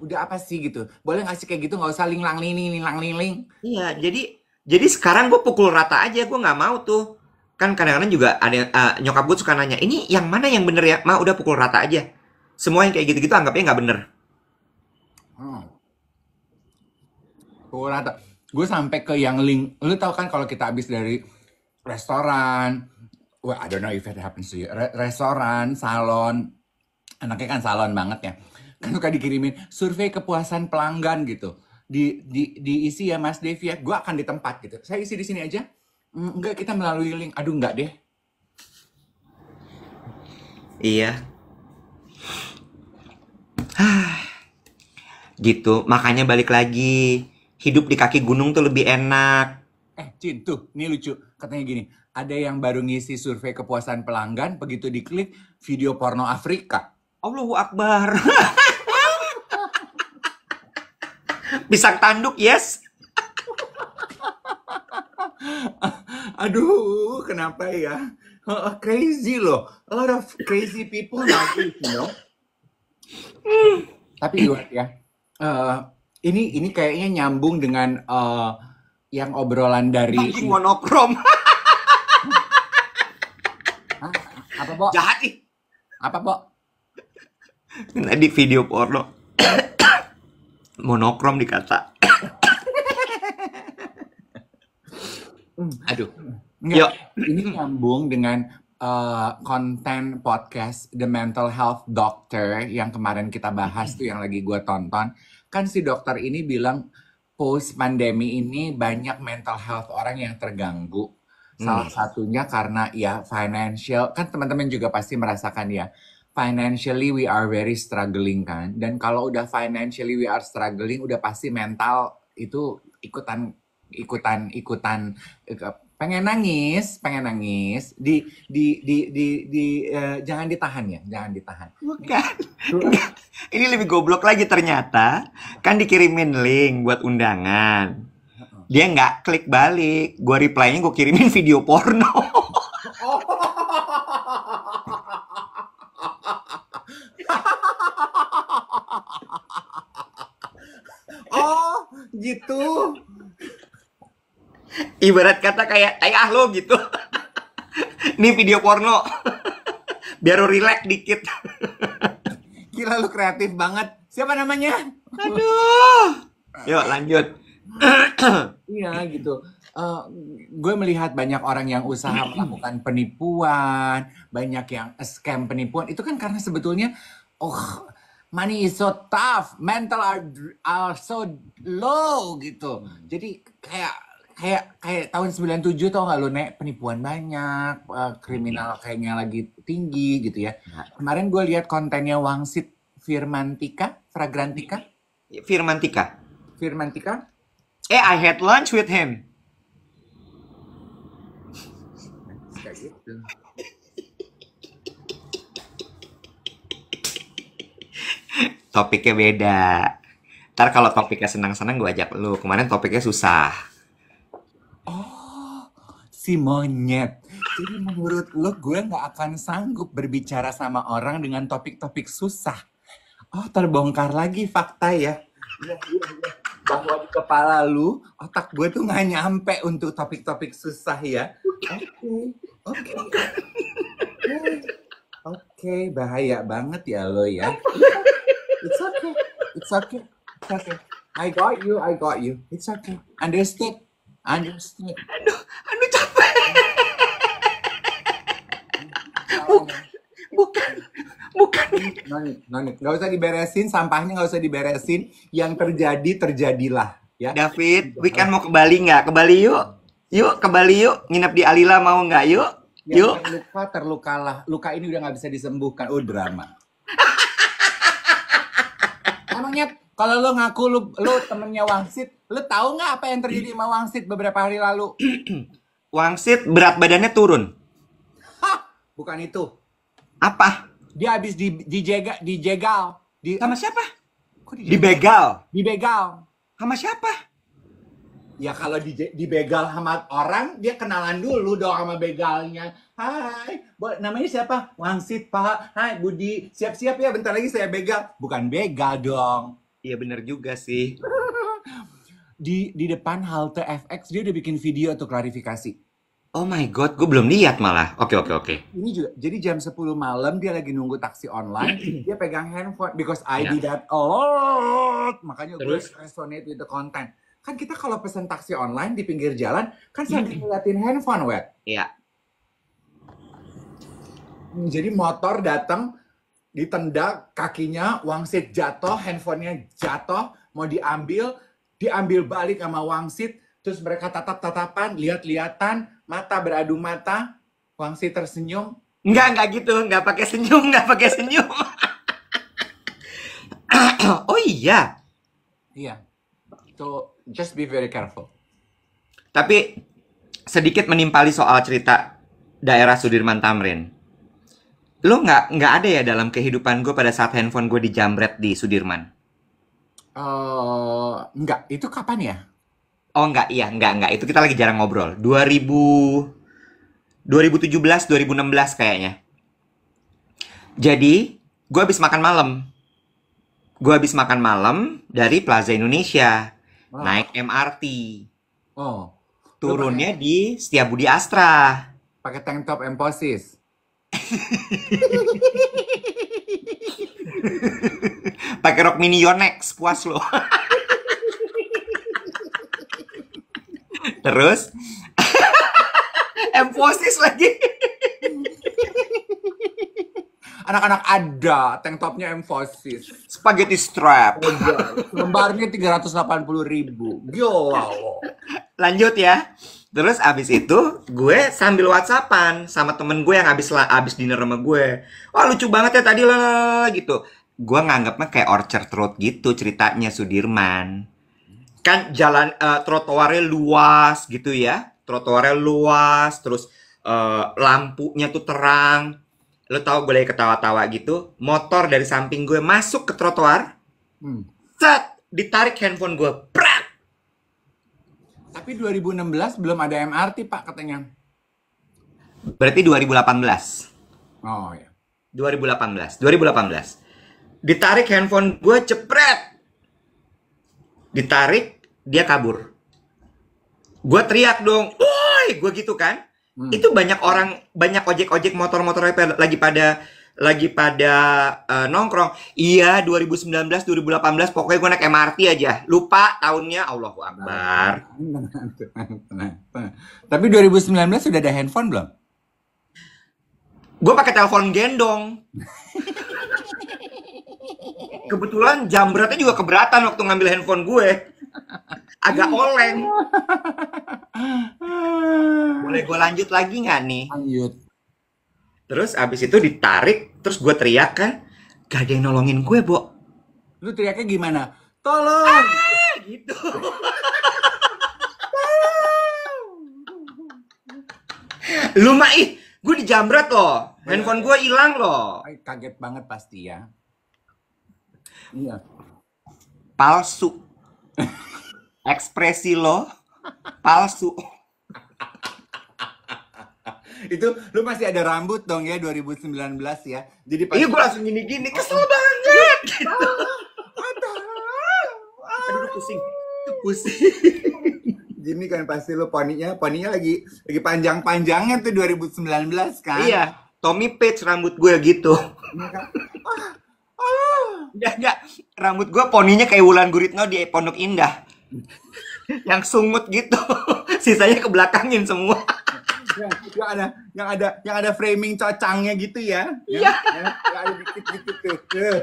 Udah apa sih gitu? Boleh nggak sih kayak gitu, nggak usah ling-lang-ling. Iya, jadi sekarang gue pukul rata aja, gue nggak mau tuh. Kan kadang-kadang juga ada nyokap gue suka nanya, ini yang mana yang bener ya? Ma, udah pukul rata aja. Semua yang kayak gitu-gitu anggapnya nggak bener. Pukul rata. Gue sampai ke yang link. Lu tau kan kalau kita habis dari restoran, well, I don't know if it happens to you. Restoran, salon, anaknya kan salon banget ya. Kan suka dikirimin survei kepuasan pelanggan gitu. Diisi ya Mas Devi ya. Gue akan di tempat gitu. Saya isi di sini aja. Enggak, kita melalui link. Aduh, enggak deh. Iya. Gitu, makanya balik lagi. Hidup di kaki gunung tuh lebih enak. Cin, tuh, ini lucu. Katanya gini, ada yang baru ngisi survei kepuasan pelanggan, begitu diklik video porno Afrika. Allahu Akbar. Pisang tanduk, yes. Aduh, kenapa ya? Crazy loh. A lot of crazy people nowadays, you know. Tapi ya, ini kayaknya nyambung dengan yang obrolan dari... Anjing monokrom. Hah? Apa, Bo? Jahat ih. Apa, Bo? Di video porno. Monokrom dikata. Aduh. Enggak, ini nyambung dengan konten podcast The Mental Health Doctor yang kemarin kita bahas tuh yang lagi gue tonton. Kan si dokter ini bilang post pandemi ini banyak mental health orang yang terganggu. Salah satunya karena ya financial, kan teman-teman juga pasti merasakan ya. Financially we are very struggling kan. Dan kalau udah financially we are struggling, udah pasti mental itu ikutan pengen nangis jangan ditahan ya, jangan ditahan. Bukan. Ini lebih goblok lagi ternyata. Kan dikirimin link buat undangan. Dia nggak klik balik. Gue reply-nya gue kirimin video porno. Oh, gitu. Ibarat kata kayak lo gitu. Nih video porno. Biar lo relax dikit. Gila, lu kreatif banget. Siapa namanya? Aduh. Yuk lanjut. Iya gitu. Gue melihat banyak orang yang usaha melakukan penipuan, banyak yang scam penipuan. Itu kan karena sebetulnya, money is so tough, mental are so low gitu. Jadi kayak tahun 97 tau gak lo, Nek, penipuan banyak, kriminal kayaknya lagi tinggi gitu ya. Kemarin gue lihat kontennya Wangsit Firmantika. Firmantika. Firmantika. I had lunch with him. Kayak gitu. Topiknya beda. Ntar kalau topiknya senang-senang gue ajak lu. Kemarin topiknya susah. Oh, si monyet. Jadi menurut lo gue nggak akan sanggup berbicara sama orang dengan topik-topik susah. Oh, terbongkar lagi fakta ya. Iya. Bahwa di kepala lu, otak gue tuh nggak nyampe untuk topik-topik susah ya. Oke. Oke, bahaya banget ya lo ya. It's okay. It's okay. It's okay. I got you. It's okay. Understood. Aduh capek. Bukan, bukan, bukan. Nonit. Nggak usah diberesin, sampahnya nggak usah diberesin. Yang terjadi, terjadilah. Ya. David, weekend mau ke Bali nggak? Ke Bali yuk. Yuk, ke Bali yuk. Nginep di Alila mau nggak? Yuk. Yuk. Yang terlukalah. Luka ini udah nggak bisa disembuhkan. Oh, drama. Emangnya kalau lo ngaku lo temennya Wangsit, lo tahu nggak apa yang terjadi sama Wangsit beberapa hari lalu? Wangsit berat badannya turun. Hah, bukan itu. Apa? Dia habis dijegal. Sama siapa? Kok Dibegal. Dibegal. Sama siapa? Ya kalau dibegal sama orang, dia kenalan dulu dong sama begalnya. Hai, namanya siapa? Wangsit, Pak. Hai, Budi. Siap-siap ya, bentar lagi saya begal. Bukan begal dong. Iya bener juga sih. Di depan halte FX, dia udah bikin video untuk klarifikasi. Oh my god, gue belum lihat malah. Oke. Ini juga, jadi jam 10 malam dia lagi nunggu taksi online, dia pegang handphone, because I did that a lot. Makanya gue resonate with the content. Kan kita kalau pesen taksi online di pinggir jalan, kan sambil ngeliatin handphone, wet. Iya. Jadi motor datang, ditendak kakinya, Wangsit jatuh, handphonenya jatuh, mau diambil balik sama Wangsit, terus mereka tatap-tatapan, lihat-lihatan, mata beradu mata, Wangsit tersenyum. Enggak gitu, enggak pakai senyum. Oh iya. Iya. So, just be very careful. Tapi sedikit menimpali soal cerita daerah Sudirman Tamrin. Lo nggak ada ya dalam kehidupan gue pada saat handphone gue dijamret di Sudirman? Enggak. Itu kapan ya? Oh enggak. Itu kita lagi jarang ngobrol. 2017, 2016 kayaknya. Jadi, gue habis makan malam dari Plaza Indonesia. Wow. Naik MRT. Oh. Turunnya di Setiabudi Astra. Pakai tank top Emphasis. Pakai rok mini Yonex, puas lo. Terus Emphasis lagi. Anak-anak ada tank topnya Emphasis. Spaghetti strap. Lembarnya 380.000. Wow. Lanjut ya. Terus abis itu gue sambil WhatsAppan sama temen gue yang abis dinner sama gue. Wah lucu banget ya tadi lah gitu. Gue nganggapnya kayak Orchard Road gitu ceritanya Sudirman. Kan jalan trotoarnya luas gitu ya. Trotoarnya luas, terus lampunya tuh terang. Lo tau gue lagi ketawa-tawa gitu. Motor dari samping gue masuk ke trotoar. Set, ditarik handphone gue. Prak! Tapi 2016 belum ada MRT, Pak, katanya. Berarti 2018. Oh ya. 2018. Ditarik handphone gue, cepret. Ditarik, dia kabur. Gue teriak dong, woi, gue gitu kan. Itu banyak ojek-ojek motor-motor lagi pada nongkrong. Iya, 2019, 2018 pokoknya gue naik MRT aja. Lupa tahunnya, Allahu Akbar. Tapi 2019 sudah ada handphone belum? Gue pakai telepon gendong. Kebetulan jambretnya juga keberatan waktu ngambil handphone gue. Agak oleng. Boleh gue lanjut lagi nggak nih? Lanjut. Terus abis itu ditarik, terus gue teriak kan, gak ada yang nolongin gue, Bo. Lu teriaknya gimana? Tolong! Gitu. Lu mah gue dijamret loh. Handphone gue hilang loh. Kaget banget pasti ya. Iya. Palsu. Ekspresi lo palsu. Itu lu masih ada rambut dong ya 2019 ya. Jadi Iya gue langsung gini-gini, kesel banget. Gitu. Aduh pusing. Gini kan pasti lu poninya lagi panjang-panjangnya tuh 2019 kan. Iya, Tommy Page rambut gue gitu. Iya kan? Ah, Enggak. Rambut gue poninya kayak Wulan Guritno di Pondok Indah. Yang sungut gitu. Sisanya kebelakangin semua. yang ada framing cocangnya gitu ya. Iya. Yang ada dikit gitu tuh. Tuh.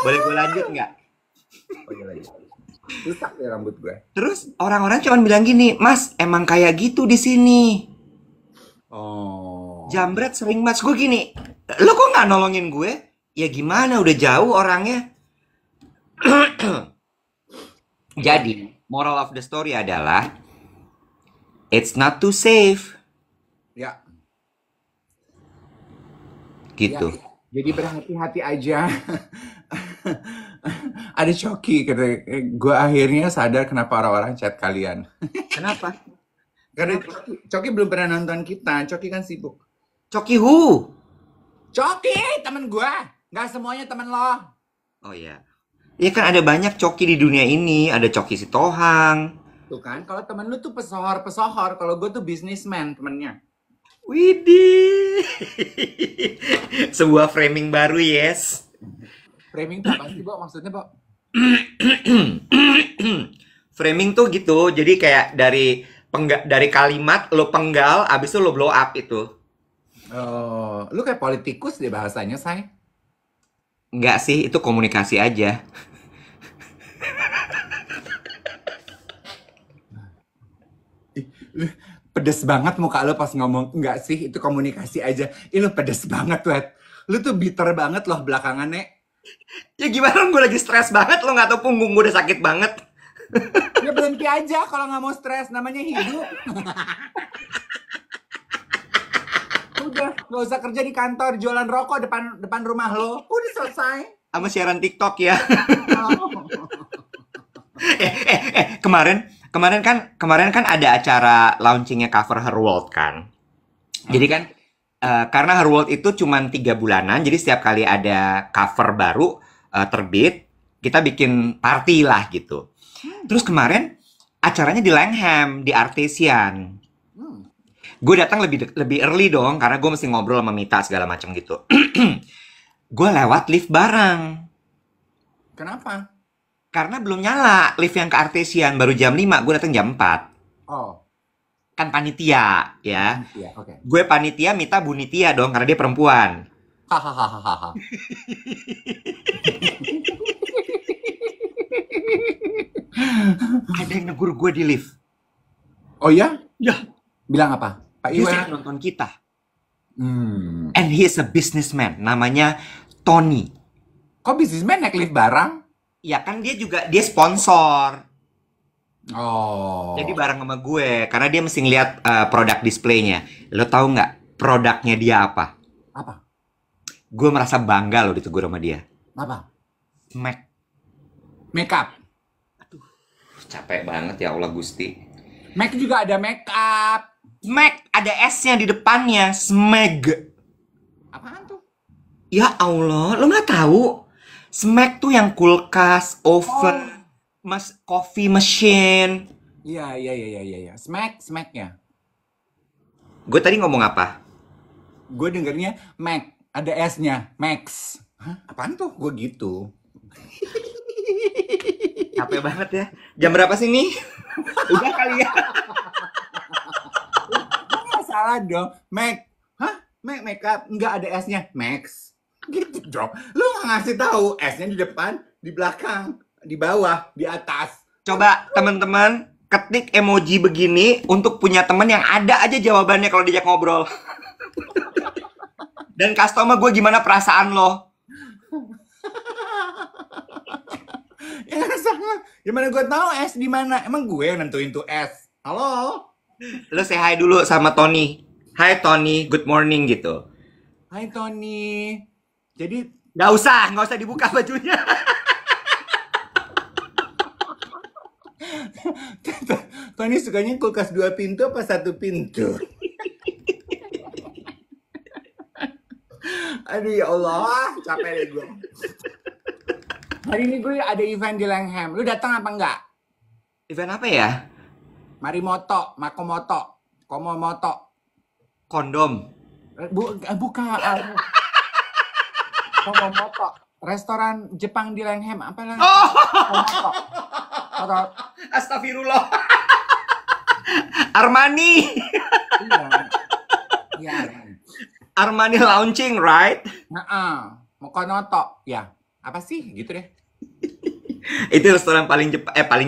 Boleh gue lanjut nggak? Oh, iya lagi. Rusak ya rambut gue. Terus orang-orang cuma bilang gini, Mas, emang kayak gitu di sini. Oh. Jambret sering mas gue gini. Lo kok nggak nolongin gue? Ya gimana, udah jauh orangnya. Jadi, moral of the story adalah it's not too safe. Ya. Gitu. Ya. Jadi berhati-hati aja. Ada Coki, gue akhirnya sadar kenapa orang-orang chat kalian. Kenapa? Karena Coki belum pernah nonton kita, Coki kan sibuk. Coki who? Coki, temen gue, nggak semuanya temen lo. Oh iya. Ya kan ada banyak Coki di dunia ini. Ada Coki Sitohang. Tuh kan, kalau temen lu tuh pesohor, kalau gue tuh businessman temennya. Widih. Sebuah framing baru, yes. Framing tuh apa sih, Bo? Maksudnya, Bo? Framing tuh gitu. Jadi kayak dari kalimat lo penggal, abis itu lo blow up itu. Oh, lu kayak politikus deh bahasanya, say. Enggak sih, itu komunikasi aja. Pedes banget muka lu pas ngomong. Enggak sih, itu komunikasi aja. Ih, lu pedes banget, Wet. Lu tuh bitter banget loh belakangan, Nek. Ya gimana, gue lagi stres banget, lo nggak tahu punggung gue udah sakit banget. Ya berhenti aja kalau nggak mau stres, namanya hidup. Udah, nggak usah kerja di kantor, jualan rokok depan rumah lo. Udah selesai. Sama siaran TikTok ya. Oh. Kemarin kan ada acara launchingnya cover Her World kan. Jadi kan karena Her World itu cuma 3 bulanan, jadi setiap kali ada cover baru terbit, kita bikin party lah gitu. Terus kemarin acaranya di Langham, di Artesian. Gue datang lebih early dong, karena gue mesti ngobrol sama Mita segala macam gitu. Gue lewat lift bareng. Kenapa? Karena belum nyala lift yang ke Artesian, baru jam 5, gue datang jam 4. Oh, Kan panitia, ya. iya, oke. Gue panitia, Mita bunitia dong, karena dia perempuan. Hahaha. Ada yang negur gue di lift. Oh ya? Ya. Bilang apa? Pak Dia Iwan? sedang nonton kita. Hmm. And he is a businessman, namanya Tony. Kok bisnismen naik lift barang? Ya kan dia sponsor. Oh. Jadi bareng sama gue, karena dia mesti ngeliat produk displaynya. Lo tahu nggak produknya dia apa? Apa? Gue merasa bangga loh ditegur sama dia. Apa? Smack. Makeup. Capek banget ya Allah Gusti. Mac juga ada makeup. Smack, ada S-nya di depannya. Smeg. Apaan tuh? Ya Allah, lo nggak tahu? Smack tuh yang kulkas, oven, coffee machine. Iya. Smack-nya. Gue tadi ngomong apa? Gue dengernya Mac, ada S-nya, Max. Hah? Apaan tuh? Gue gitu. Capek banget ya. Jam berapa sih nih? Udah kali ya. Nggak salah dong. Mac. Hah? Mac makeup? Nggak ada S-nya, Max. Gitu dong. Lu nggak ngasih tahu S-nya di depan, di belakang, di bawah, di atas. Coba teman-teman ketik emoji begini untuk punya teman yang ada aja jawabannya kalau diajak ngobrol. Dan kasih tau sama gue gimana perasaan lo. Ya nggak salah. Gimana gue tahu S di mana? Emang gue yang nentuin tuh S. Halo? Lo say hi dulu sama Tony. Hai Tony, good morning gitu. Hai Tony. Jadi Nggak usah dibuka bajunya. Tony sukanya kulkas 2 pintu apa 1 pintu? Aduh ya Allah, capek deh gue. Hari ini gue ada event di Langham. Lu datang apa enggak? Event apa ya? Marimoto, Makomoto, Komomoto. Kondom. Buka. Komomoto. Restoran Jepang di Langham. Apa lah? Oh, Komomoto. Atau, astagfirullah. Armani. iya. Iya. Armani launching, right? Mokonoto. Ya. Apa sih? Gitu deh. Itu restoran paling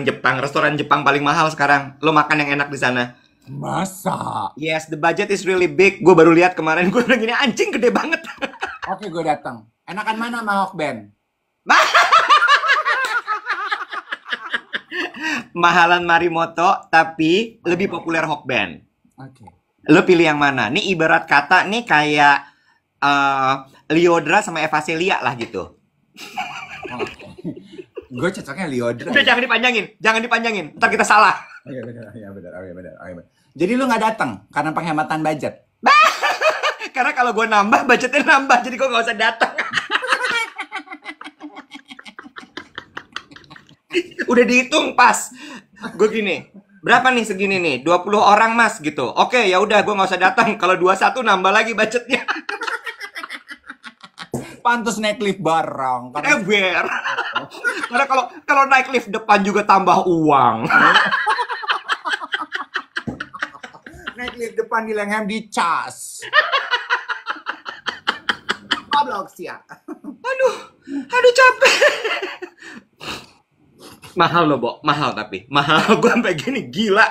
Jepang, restoran Jepang paling mahal sekarang. Lo makan yang enak di sana. Masa? Yes, the budget is really big. Gue baru lihat kemarin, gue bilang gini, anjing gede banget. Oke, gue datang. Enakan mana sama Hokben? Mahalan Marimoto, tapi lebih populer Hokben. Oke. Lo pilih yang mana? Nih ibarat kata nih kayak Liodra sama Eva Celia lah gitu. Gue cocoknya Liodra. Udah jangan dipanjangin. Ntar kita salah. Iya benar. Jadi lu nggak datang karena penghematan budget. Karena kalau gue nambah, budgetnya nambah, jadi gue nggak usah datang. Udah dihitung pas. Gue gini, berapa nih segini nih? 20 orang mas gitu. Oke, ya udah gue nggak usah datang. Kalau 21 nambah lagi budgetnya. Pantes naik lift bareng. Eber. Karena kalau naik lift depan juga tambah uang. Naik lift depan di Langham dicas. Goblok sih ya. Aduh capek. Mahal loh, Bo. Mahal tapi. Mahal. Gue sampai gini gila.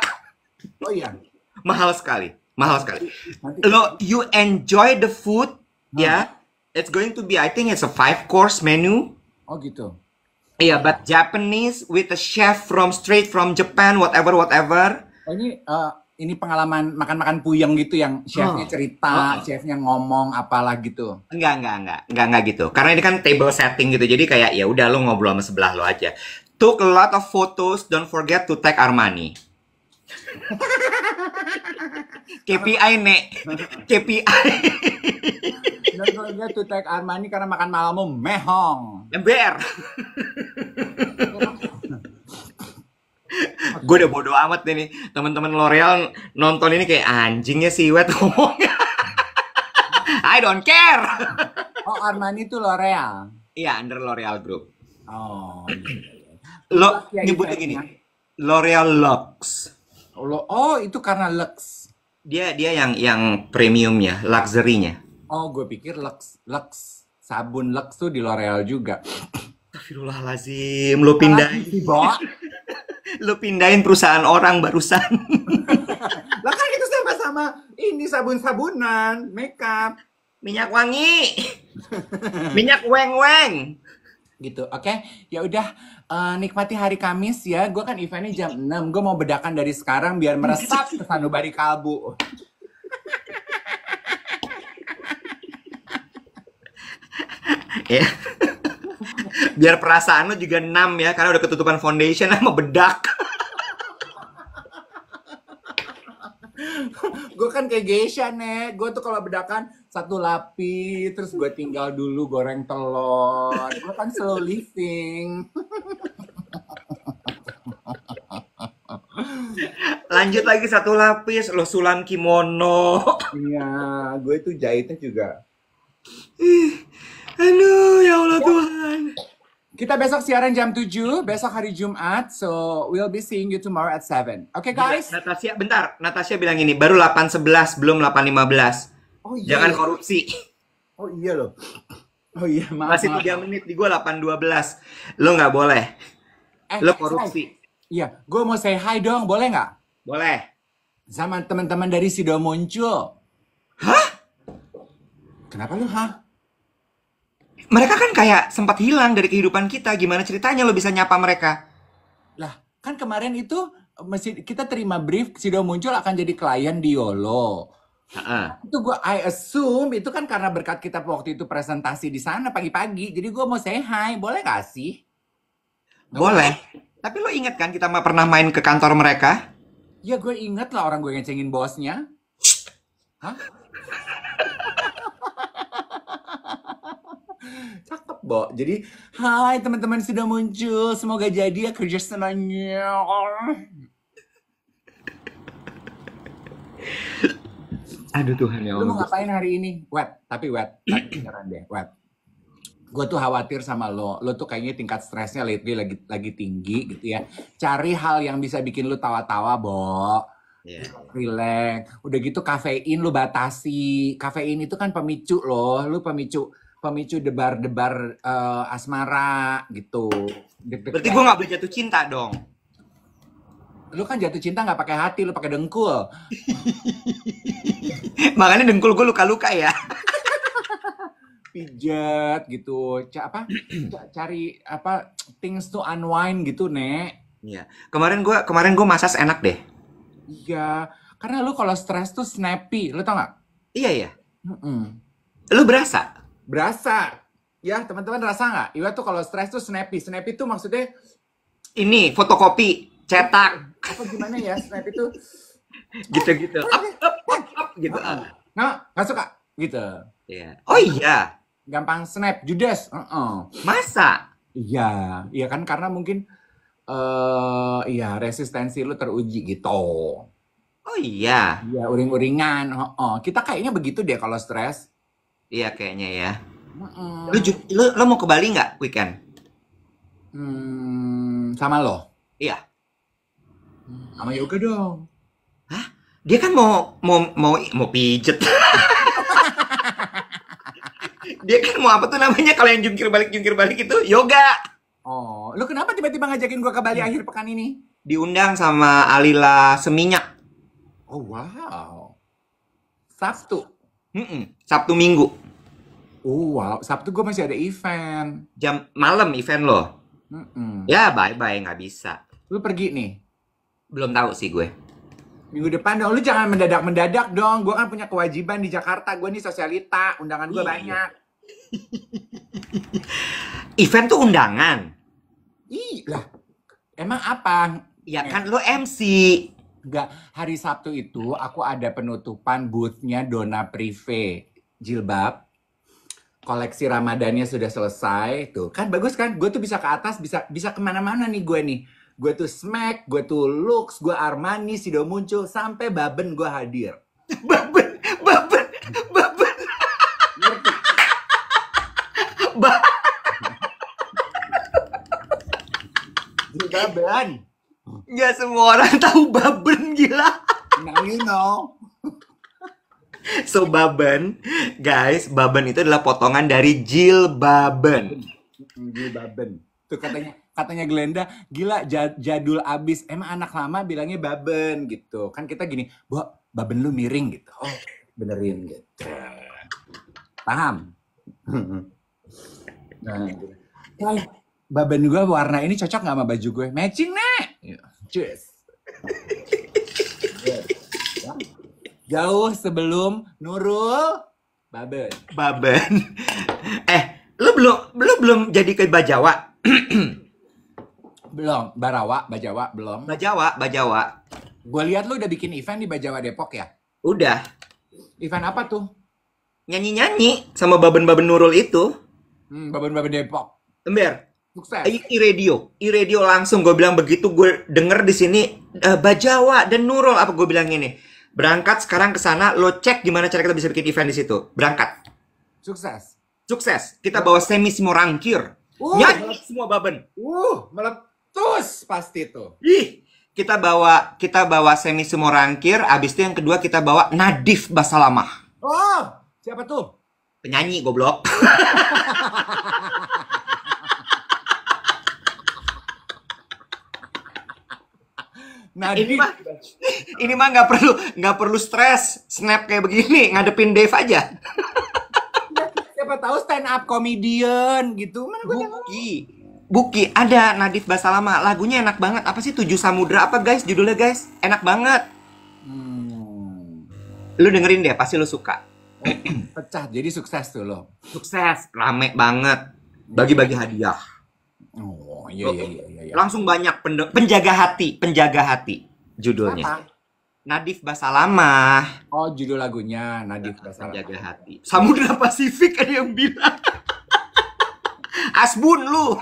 Oh iya. Mahal sekali. Nanti. Lo, you enjoy the food, ya. It's going to be, I think it's a 5-course menu. Oh gitu. Yeah, but Japanese with a chef straight from Japan, whatever. Oh ini pengalaman makan-makan puyeng gitu yang chefnya cerita, chefnya ngomong apalah gitu. Enggak gitu. Karena ini kan table setting gitu. Jadi kayak ya udah lo ngobrol sama sebelah lo aja. Took a lot of photos, don't forget to tag Armani. KPI, Nek. KPI. Dan kalau dia tuh tag Armani karena makan malammu mehong. Ember. Gue udah bodo amat nih teman-teman L'Oreal nonton ini kayak anjingnya si Wet ngomongnya. I don't care. Oh Armani itu L'Oreal. Iya, under L'Oreal Group. Oh. Lo nyebutnya gini. L'Oreal Luxe. Oh itu karena Lux. Dia yang premiumnya, luxury-nya. Oh gue pikir Lux sabun Lux tuh di L'Oreal juga. Astagfirullahaladzim, lo pindahin perusahaan orang barusan. Lah kan itu sama-sama ini sabun-sabunan, makeup, minyak wangi, minyak weng-weng. Gitu, oke? Ya udah nikmati hari Kamis ya. Gue kan eventnya jam 6. Gue mau bedakan dari sekarang biar meresap ke sanubari kalbu. Ya. Biar perasaan lo juga 6 ya, karena udah ketutupan foundation sama bedak. Gue kan kayak geisha nih. Gue tuh kalau bedakan satu lapis, terus gue tinggal dulu goreng telur. Gue kan slow living. Lanjut lagi satu lapis, lo sulam kimono. Iya, gue itu jahitnya juga. Aduh, ya Allah Tuhan. Kita besok siaran jam 7, besok hari Jumat. So, we'll be seeing you tomorrow at 7. Oke, guys? Natasha bilang ini, baru 8.11, belum 8.15. Oh, iya. Jangan korupsi. Oh iya loh. Oh iya, maaf. Masih 3 menit, di gue 8.12. Lo nggak boleh. Lo korupsi. Iya, gue mau say hi dong, boleh nggak? Boleh. Sama teman-teman dari Sido Muncul. Hah? Kenapa lu, hah? Mereka kan kayak sempat hilang dari kehidupan kita. Gimana ceritanya lo bisa nyapa mereka? Lah, kan kemarin itu kita terima brief Sido Muncul akan jadi klien di YOLO. Itu I assume itu kan karena berkat kita waktu itu presentasi di sana pagi-pagi. Jadi gue mau say hi, boleh gak sih? Boleh. Tapi lo inget kan kita pernah main ke kantor mereka? Ya gue inget lah orang gue ngecengin bosnya. Hah? Cakep, Bo. Jadi, hai teman-teman sudah muncul. Semoga jadi ya kerjasamanya. Aduh Tuhan ya Lu Allah. mau ngapain hari ini? Tapi beneran deh, gue tuh khawatir sama lo. Lo tuh kayaknya tingkat stresnya lately lagi tinggi gitu ya. Cari hal yang bisa bikin lo tawa-tawa, Bo. Iya. Relax. Udah gitu kafein lu batasi. Kafein itu kan pemicu loh. Lu pemicu debar-debar asmara gitu. Berarti gue nggak boleh jatuh cinta dong. Lu kan jatuh cinta nggak pakai hati, lu pakai dengkul. Makanya dengkul gue luka-luka ya. Pijet gitu. Cari apa things to unwind gitu, Nek. Iya. Kemarin gue masas enak deh. Iya, karena lu kalau stres tuh snappy, lu tau nggak? Iya ya. Mm-mm. Lu berasa? Berasa. Ya, teman-teman rasa nggak? Iwa tuh kalau stres tuh snappy. Snappy tuh maksudnya Ini fotokopi, cetak, apa gimana ya? Snappy tuh gitu-gitu. Up, gitu. nggak suka gitu. Iya. Oh iya. Gampang snap, judes. Masa? Iya, iya kan karena mungkin iya resistensi lu teruji gitu. Oh iya. Iya, uring-uringan. Kita kayaknya begitu deh kalau stres. Iya kayaknya ya. Mm-mm. Lu mau ke Bali nggak weekend? Sama lo, Iya. sama yoga dong. Dia kan mau pijet. Dia kan mau apa tuh namanya kalau yang jungkir balik itu yoga. Oh, lu kenapa tiba-tiba ngajakin gua ke Bali akhir pekan ini? Diundang sama Alila Seminyak. Oh, wow. Sabtu. Sabtu Minggu. Oh, wow. Sabtu gua masih ada event. Jam malam event lo. Ya bye nggak bisa. Lu pergi nih. Belum tahu sih gue. Minggu depan dong. Lu jangan mendadak-mendadak dong. Gua kan punya kewajiban di Jakarta. Gua nih sosialita. Undangan gua Iya. banyak. Event tuh undangan. Ih, lah. Emang apa? Ya kan lo MC. Enggak, hari Sabtu itu aku ada penutupan booth-nya Donna Privé jilbab. Koleksi Ramadannya sudah selesai tuh. Kan bagus kan? Gue tuh bisa ke atas, bisa kemana-mana nih gue nih. Gue tuh Smack, gue tuh Lux, gue Armani, Sido muncul, sampai Baben gue hadir. Baben. Ngerti? Baben. Nggak semua orang tahu Baben, gila. Now you know. So Baben, guys, Baben itu adalah potongan dari jilbaben. Baben. Tuh katanya Glenda, gila jadul abis. Emang anak lama bilangnya Baben gitu. Kan kita gini, Baben lu miring gitu. Oh, benerin gitu. Paham? Nah, Baben gue warna ini cocok gak sama baju gue? Matching, Nek! Cheers. Jauh sebelum Nurul, Baben. Lu belum jadi ke Bajawa? Belum, Bajawa, belum. Bajawa. Gue lihat lu udah bikin event di Bajawa Depok ya? Udah. Event apa tuh? Nyanyi sama Baben Nurul itu. Baben Depok. Ember. Sukses. I-radio langsung gue bilang begitu gue denger di sini Bajawa dan Nurul apa gue bilang ini. Berangkat sekarang ke sana, lo cek gimana cara kita bisa bikin event di situ. Berangkat. Sukses. Kita bawa Semisimo Rangkir. Nyanyi semua Baben. Meletus pasti tuh. Ih, kita bawa Semisimo Rangkir, abis itu yang kedua kita bawa Nadif Basalamah. Oh, siapa tuh? Penyanyi goblok. Nadif. Ini mah nggak perlu stres, snap kayak begini, ngadepin Dave aja. Siapa tahu stand up comedian gitu. Mana gue Buki, ada Nadif Basalamah, lagunya enak banget. Apa sih 7 Samudra apa guys judulnya guys? Enak banget. Lu dengerin deh, pasti lu suka. Pecah, jadi sukses tuh lo. Sukses, rame banget. Bagi-bagi hadiah. Oh, iya. Langsung banyak penjaga hati judulnya. Apa? Nadif Basalamah. Oh, judul lagunya Nadif Basalamah. Penjaga hati. Samudra Pasifik ada yang bilang. Asbun lu.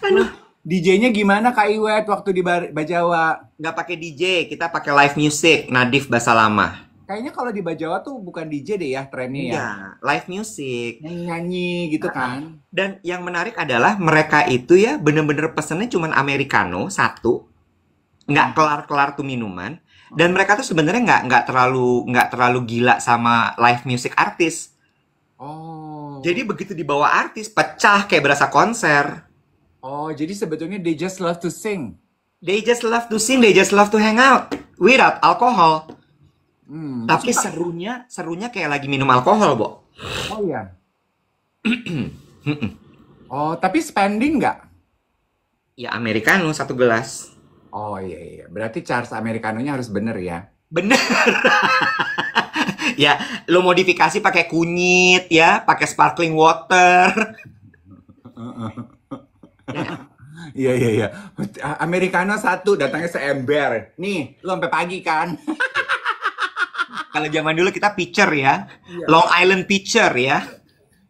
Aduh. DJ-nya gimana Kak Iwet waktu di Bajawa? Nggak pakai DJ, kita pakai live music, Nadif Basalamah. Kayaknya kalau di Bajawa tuh bukan DJ deh ya trennya ya. Iya, live music. Nyanyi gitu kan. Dan yang menarik adalah mereka itu ya bener-bener pesennya cuman americano satu, nggak kelar-kelar tuh minuman. Dan mereka tuh sebenarnya nggak terlalu gila sama live music artis. Oh. Jadi begitu dibawa artis pecah kayak berasa konser. Oh, jadi sebetulnya they just love to sing. They just love to sing, they just love to hang out without alcohol. Tapi serunya kayak lagi minum alkohol, Bo. Oh iya. Oh, tapi spending nggak? Ya americano satu gelas. Oh iya. Berarti charge americanonya harus bener ya. Bener. Ya, lo modifikasi pakai kunyit ya, pakai sparkling water. Iya. Americano satu datangnya seember. Nih, lu sampai pagi kan? Kalau zaman dulu kita pitcher ya, Iya. Long Island pitcher ya.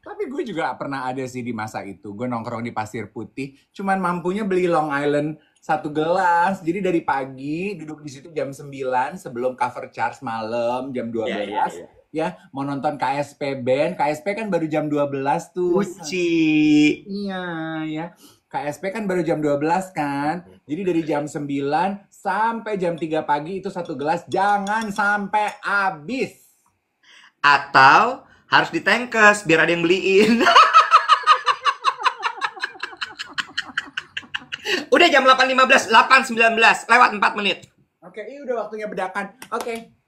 Tapi gue juga pernah ada sih di masa itu. Gue nongkrong di Pasir Putih, cuman mampunya beli Long Island satu gelas. Jadi dari pagi duduk di situ jam 9 sebelum cover charge malam jam 12. Ya, mau nonton KSP Band. KSP kan baru jam 12 tuh. Uci. Iya, ya. KSP kan baru jam 12 kan. Jadi dari jam 9 sampai jam 3 pagi itu satu gelas. Jangan sampai habis. Atau harus ditengkes biar ada yang beliin. Udah jam 8.15, 8.19, lewat 4 menit. Oke, ini udah waktunya bedakan. Oke.